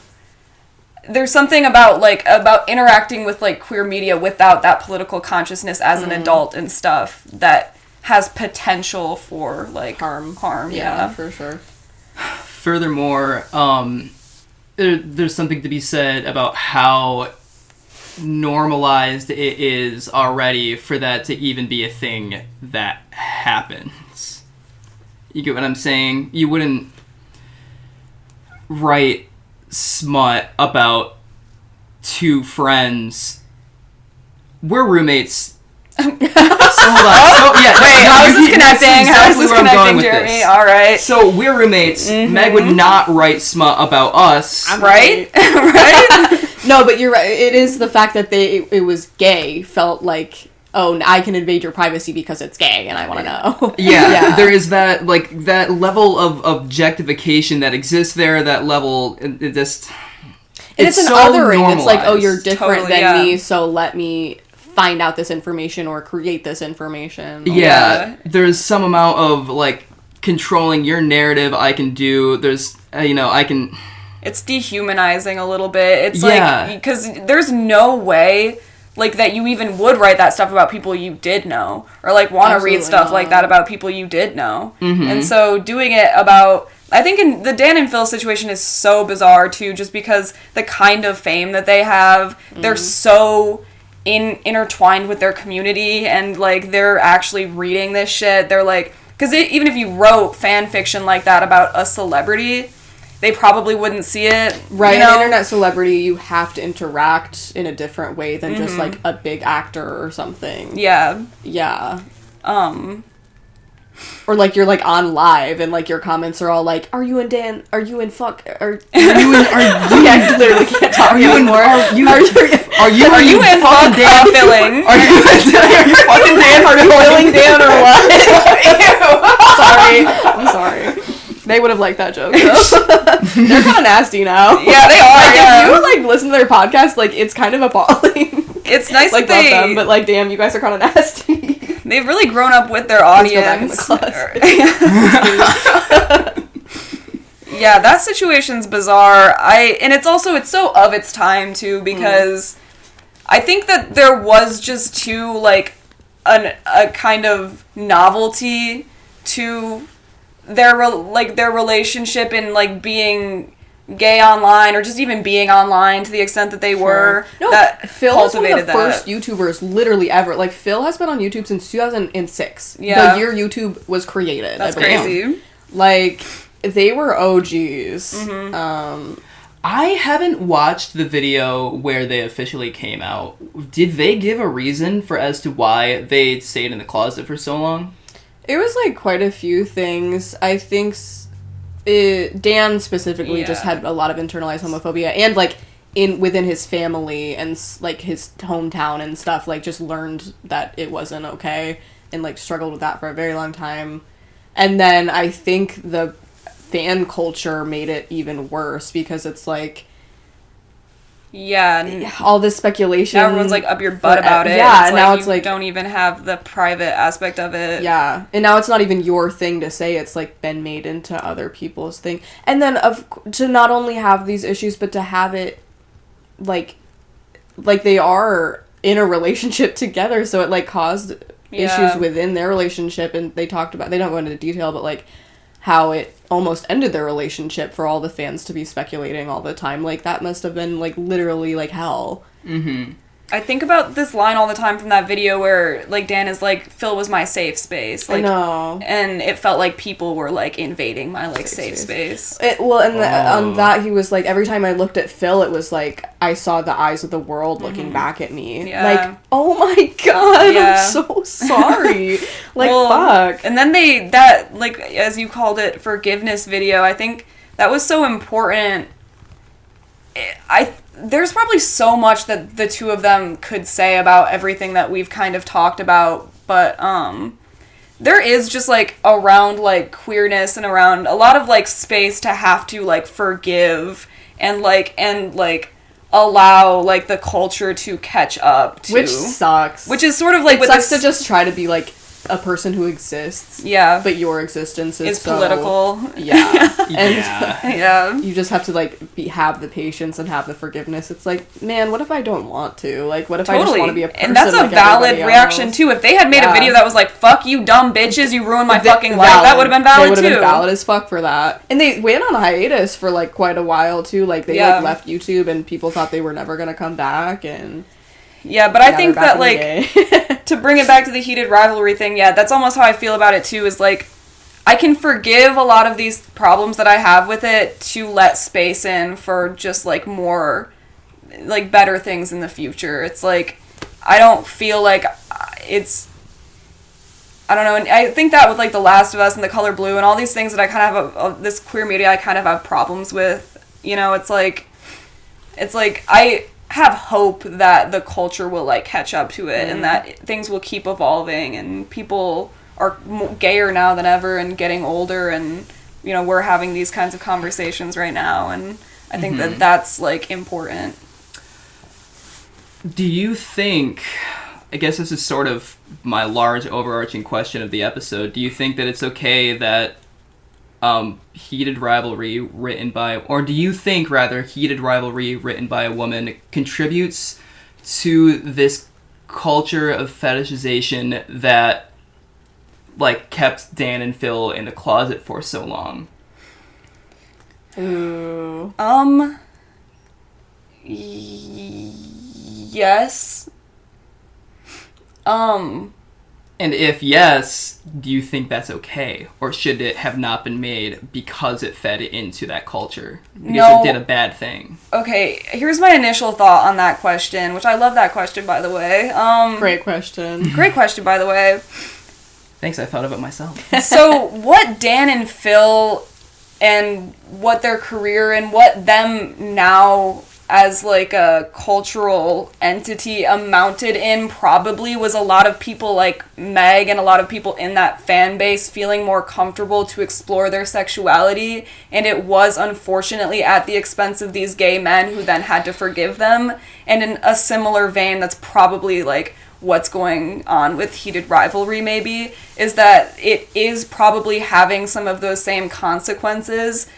there's something about interacting with like queer media without that political consciousness as an adult and stuff that has potential for like harm. Yeah, for sure. Furthermore, there's something to be said about how normalized it is already for that to even be a thing that happens. You get what I'm saying? You wouldn't write smut about two friends. We're roommates. So hold on. How is this connecting? How is this connecting, Jeremy? All right. So we're roommates. Meg would not write smut about us. Right? Right? No, but you're right. It is the fact that it was gay felt like, oh, I can invade your privacy because it's gay and I want to know. Yeah, there is that, like, that level of objectification that exists there, that level, it just... And it's an so othering. normalized. It's like, oh, you're different Totally, than me, so let me find out this information or create this information. Yeah, there's some amount of, like, controlling your narrative I can do. There's, I can... It's dehumanizing a little bit. It's like, because there's no way... like, that you even would write that stuff about people you did know. Or, like, want to read stuff like that about people you did know. Mm-hmm. And so doing it about... I think in the Dan and Phil situation is so bizarre, too, just because the kind of fame that they have, they're so intertwined with their community, and, like, they're actually reading this shit. They're, like... because even if you wrote fan fiction like that about a celebrity... they probably wouldn't see it. Right, an internet celebrity, you have to interact in a different way than just, like, a big actor or something. Yeah. Yeah. Or, like, you're, like, on live, and, like, your comments are all, like, are you in Dan? Are you in fuck? Are you in... I literally can't talk anymore. Are you in fucking Dan filling? Are you fucking Dan? Are you filling Dan or what? Sorry. I'm sorry. They would have liked that joke, though. They're kind of nasty now. Yeah, they are. Like, if you, like, listen to their podcast, like, it's kind of appalling. It's nice like, that love them, but, like, damn, you guys are kind of nasty. They've really grown up with their audience. Let's go back in the Yeah, that situation's bizarre. And it's so of its time, too, because I think that there was just too, like, a kind of novelty to their relationship in, like, being gay online, or just even being online to the extent that they were. No, that Phil is one of the first YouTubers literally ever. Like, Phil has been on YouTube since 2006. Yeah. The year YouTube was created. That's crazy. Like, they were OGs. I haven't watched the video where they officially came out. Did they give a reason as to why they stayed in the closet for so long? It was, like, quite a few things. I think Dan specifically just had a lot of internalized homophobia, and, like, within his family and, like, his hometown and stuff, like, just learned that it wasn't okay, and, like, struggled with that for a very long time. And then I think the fan culture made it even worse, because it's, like... Yeah. All this speculation. Now everyone's, like, up your butt about it. Yeah, it's now like, it's, like... don't even have the private aspect of it. Yeah. And now it's not even your thing to say. It's, like, been made into other people's thing. And then, to not only have these issues, but to have it, like they are in a relationship together, so it, like, caused issues within their relationship, and they don't go into detail, but, like, how it almost ended their relationship for all the fans to be speculating all the time. Like, that must have been, like, literally, like, hell. Mm-hmm. I think about this line all the time from that video where, like, Dan is like, Phil was my safe space. Like, I know. And it felt like people were, like, invading my, like, safe space. On that, he was like, every time I looked at Phil, it was like, I saw the eyes of the world looking back at me. Yeah. Like, oh my god, I'm so sorry. Like, fuck. And then like, as you called it, forgiveness video, I think that was so important. There's probably so much that the two of them could say about everything that we've kind of talked about, but there is just, like, around, like, queerness and around a lot of, like, space to have to, like, forgive and allow, like, the culture to catch up to. Which sucks. Which is sort of like... It sucks to just try to be, like, a person who exists. Yeah. But your existence is so... political. Yeah. And yeah. You just have to, like, have the patience and have the forgiveness. It's like, man, what if I don't want to? Like, what if I just want to be a person? And that's a like valid reaction, else? too. If they had made a video that was like, fuck you dumb bitches, you ruined my fucking life, that would have been valid, too. They would have been valid as fuck for that. And they went on a hiatus for, like, quite a while, too. Like, they, like, left YouTube, and people thought they were never gonna come back, and... Yeah, but I think that, like, to bring it back to the heated rivalry thing, that's almost how I feel about it, too, is, like, I can forgive a lot of these problems that I have with it to let space in for just, like, more, like, better things in the future. It's, like, I don't feel like it's... I don't know, and I think that with, like, The Last of Us and The Color Blue and all these things that I kind of have, this queer media I kind of have problems with, you know, it's like, I have hope that the culture will, like, catch up to it and that things will keep evolving and people are gayer now than ever and getting older, and, you know, we're having these kinds of conversations right now, and I think that that's, like, important. Do you think, I guess this is sort of my large overarching question of the episode, do you think that it's okay that Heated Rivalry written by, or do you think, rather, Heated Rivalry written by a woman contributes to this culture of fetishization that, like, kept Dan and Phil in the closet for so long? Ooh. Yes. And if yes, do you think that's okay? Or should it have not been made because it fed into that culture? Because it did a bad thing? Okay, here's my initial thought on that question, which I love that question, by the way. Great question. Great question, by the way. Thanks, I thought of it myself. So, what Dan and Phil and what their career and what them now as, like, a cultural entity amounted in probably was a lot of people like Meg and a lot of people in that fan base feeling more comfortable to explore their sexuality, and it was unfortunately at the expense of these gay men who then had to forgive them. And in a similar vein, that's probably, like, what's going on with Heated Rivalry, maybe, is that it is probably having some of those same consequences,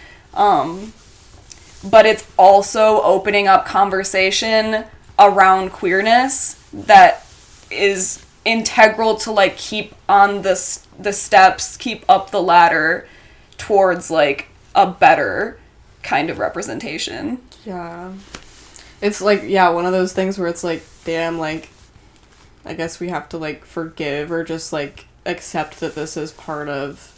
but it's also opening up conversation around queerness that is integral to, like, keep on the steps, keep up the ladder towards, like, a better kind of representation. Yeah. It's, like, one of those things where it's, like, damn, like, I guess we have to, like, forgive or just, like, accept that this is part of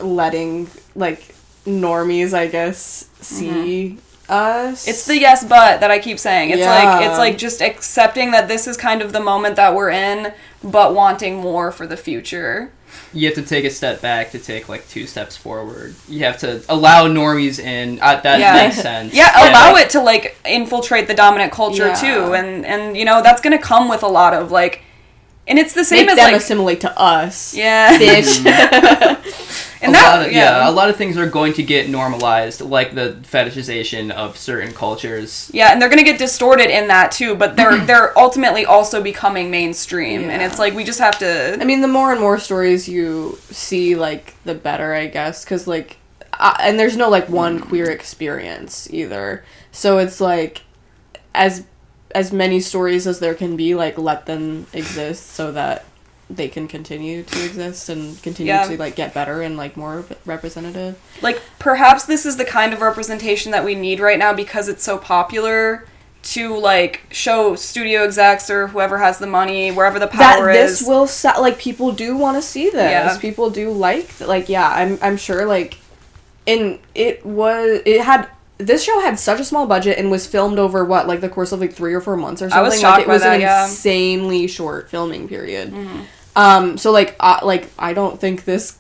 letting, like, normies, I guess, see us. It's the yes but that I keep saying. It's Yeah. it's like just accepting that this is kind of the moment that we're in, but wanting more for the future. You have to take a step back to take like 2 steps forward. You have to allow normies in. That makes sense. Yeah, allow it to like infiltrate the dominant culture too, and you know that's gonna come with a lot of like, and it's the same Make as them like assimilate to us. yeah, Bitch. and a lot of things are going to get normalized, like the fetishization of certain cultures. Yeah, and they're gonna get distorted in that too, but they're ultimately also becoming mainstream, and it's like we just have to. I mean, the more and more stories you see, like, the better, I guess, because, like, and there's no, like, one queer experience, either. So it's, like, as many stories as there can be, like, let them exist so that they can continue to exist and continue to, like, get better and, like, more representative. Like, perhaps this is the kind of representation that we need right now because it's so popular to, like, show studio execs or whoever has the money, wherever the power is. This will like, people do want to see this. Yeah. People do like, yeah, I'm sure, like, this show had such a small budget and was filmed over what, like, the course of like 3 or 4 months or something. I was shocked like, it was by that, an insanely short filming period. Mm-hmm. So like I don't think this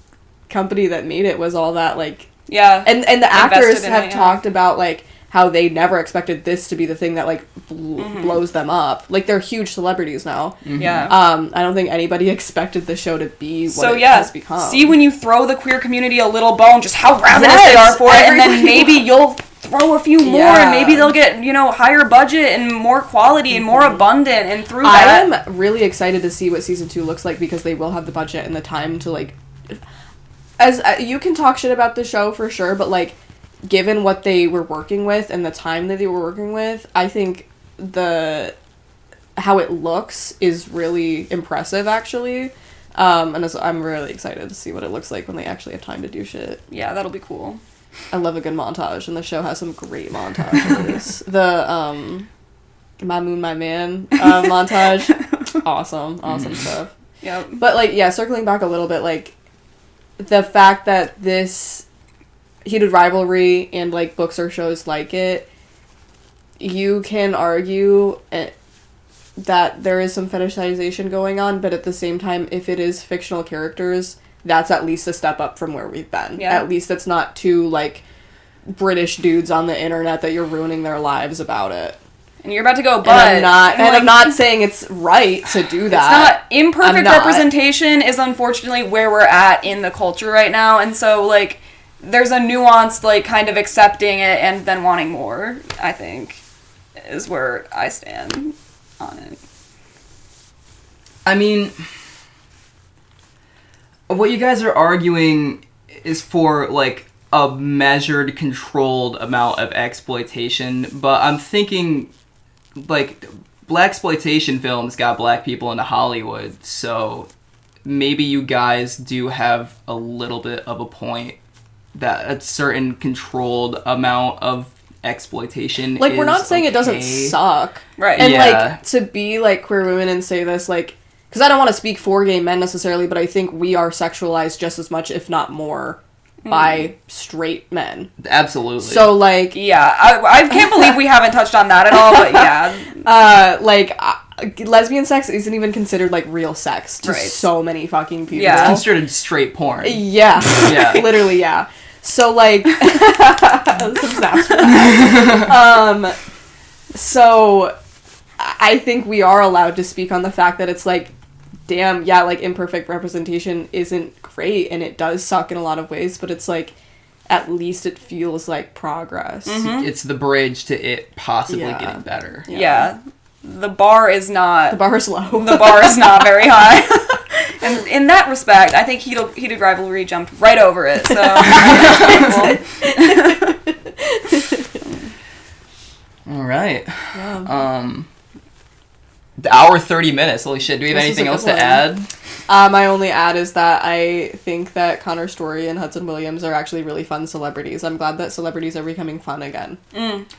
company that made it was all that like and the actors have talked about like how they never expected this to be the thing that like blows them up. Like they're huge celebrities now. Yeah. I don't think anybody expected the show to be what it has become. See, when you throw the queer community a little bone, just how ravenous they are for it, and then maybe you'll throw a few more, and maybe they'll get, you know, higher budget and more quality and more abundant, and through that... I am really excited to see what season 2 looks like because they will have the budget and the time to, like... As you can talk shit about the show for sure, but, like, given what they were working with and the time that they were working with, I think how it looks is really impressive, actually. And I'm really excited to see what it looks like when they actually have time to do shit. Yeah, that'll be cool. I love a good montage, and the show has some great montages. The, My Moon, My Man montage. Awesome stuff. Yep. But, like, yeah, circling back a little bit, like, the fact that this Heated Rivalry and, like, books or shows like it, you can argue that there is some fetishization going on, but at the same time, if it is fictional characters, that's at least a step up from where we've been. Yeah. At least it's not two, like, British dudes on the internet that you're ruining their lives about it. And you're about to go, but... I'm not saying it's right to do that. It's not... Imperfect representation is unfortunately where we're at in the culture right now, and so, like, there's a nuanced, like, kind of accepting it and then wanting more, I think, is where I stand on it. I mean... What you guys are arguing is for, like, a measured, controlled amount of exploitation, but I'm thinking, like, blaxploitation films got black people into Hollywood, so maybe you guys do have a little bit of a point that a certain controlled amount of exploitation like, is we're not saying it doesn't suck. Right. And, like, to be, like, queer women and say this, like... Because I don't want to speak for gay men necessarily, but I think we are sexualized just as much, if not more, by straight men. Absolutely. So, like... Yeah, I can't believe we haven't touched on that at all, but yeah. Lesbian sex isn't even considered, like, real sex to so many fucking people. Yeah. It's considered straight porn. Yeah. Yeah. Literally, yeah. So, like... some snaps for that. So, I think we are allowed to speak on the fact that it's, like, damn, yeah, like, imperfect representation isn't great, and it does suck in a lot of ways, but it's, like, at least it feels like progress. Mm-hmm. It's the bridge to it possibly getting better. Yeah. The bar is not... The bar is low. The bar is not very high. And in that respect, I think Heated Rivalry jumped right over it, so... All right. Yeah. The hour 30 minutes. Holy shit. Do we have This anything was else a to good add? My only add is that I think that Connor Story and Hudson Williams are actually really fun celebrities. I'm glad that celebrities are becoming fun again.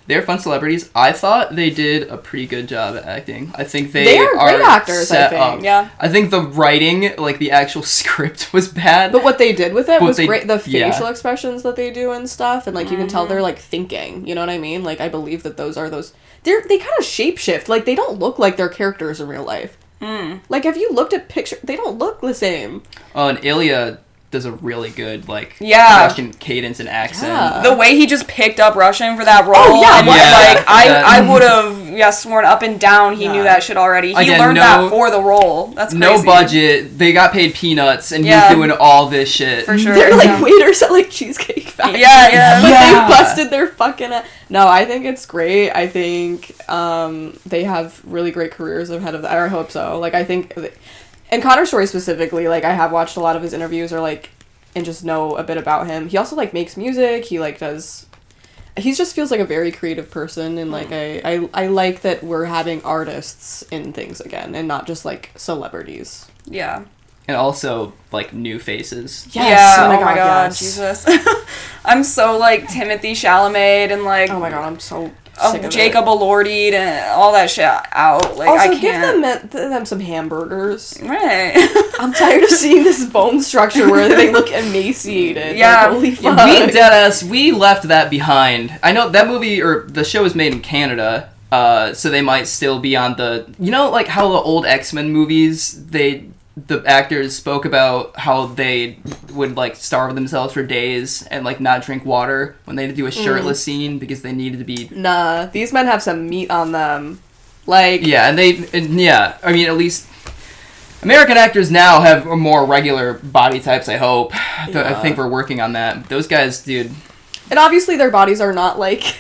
They're fun celebrities. I thought they did a pretty good job at acting. I think They are great actors, I think. Up. Yeah. I think the writing, like the actual script, was bad. But what they did with it was they- great. The yeah. facial expressions that they do and stuff, and like you can tell they're like thinking. You know what I mean? Like I believe that those they kind of shapeshift. Like they don't look like their characters in real life. Like have you looked at pictures? They don't look the same. Oh, and Ilya does a really good Russian cadence and accent. Yeah. The way he just picked up Russian for that role, yeah, and yeah. like I would have sworn up and down he knew that shit already. He Again, learned that for the role. That's crazy. No budget. They got paid peanuts, and Yeah. he's doing all this shit. For sure. They're like waiters at like Cheesecake Factory. Yeah. But Yeah. they busted their fucking. No, I think it's great. I think they have really great careers ahead of them. I hope so. Like I think. And Connor Story specifically, like, I have watched a lot of his interviews and just know a bit about him. He also, like, makes music. He, like, he just feels like a very creative person. And, like, I like that we're having artists in things again and not just, like, celebrities. Yeah. And also, like, new faces. Yes. Yeah. Oh my god. Yes. Jesus. I'm so like Timothy Chalamet and like. Oh my god, I'm so sick of Jacob Elordi and all that shit out. Like also, I can't. give them some hamburgers. Right. I'm tired of seeing this bone structure where they look emaciated. Yeah. Like, holy fuck. Yeah, we left that behind. I know that movie, or the show is made in Canada, so they might still be on the... You know, like, how the old X-Men movies, the actors spoke about how they would, like, starve themselves for days and, like, not drink water when they do a shirtless scene because they needed to be... Nah, these men have some meat on them. Like... Yeah, I mean, at least... American actors now have more regular body types, I hope. I think we're working on that. Those guys, dude... And obviously their bodies are not, like...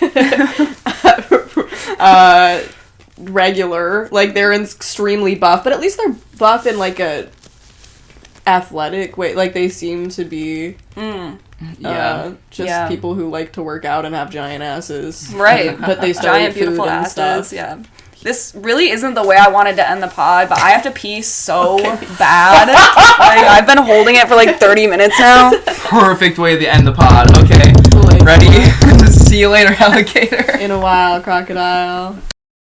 regular. Like, they're extremely buff, but at least they're buff in, like, a athletic way. Like, they seem to be... people who like to work out and have giant asses. Right. But they still giant eat food beautiful and asses. stuff. Yeah. This really isn't the way I wanted to end the pod, but I have to pee so bad. Like, I've been holding it for like 30 minutes now. Perfect way to end the pod. Okay. Like, Ready? See you later, alligator. in a while, crocodile.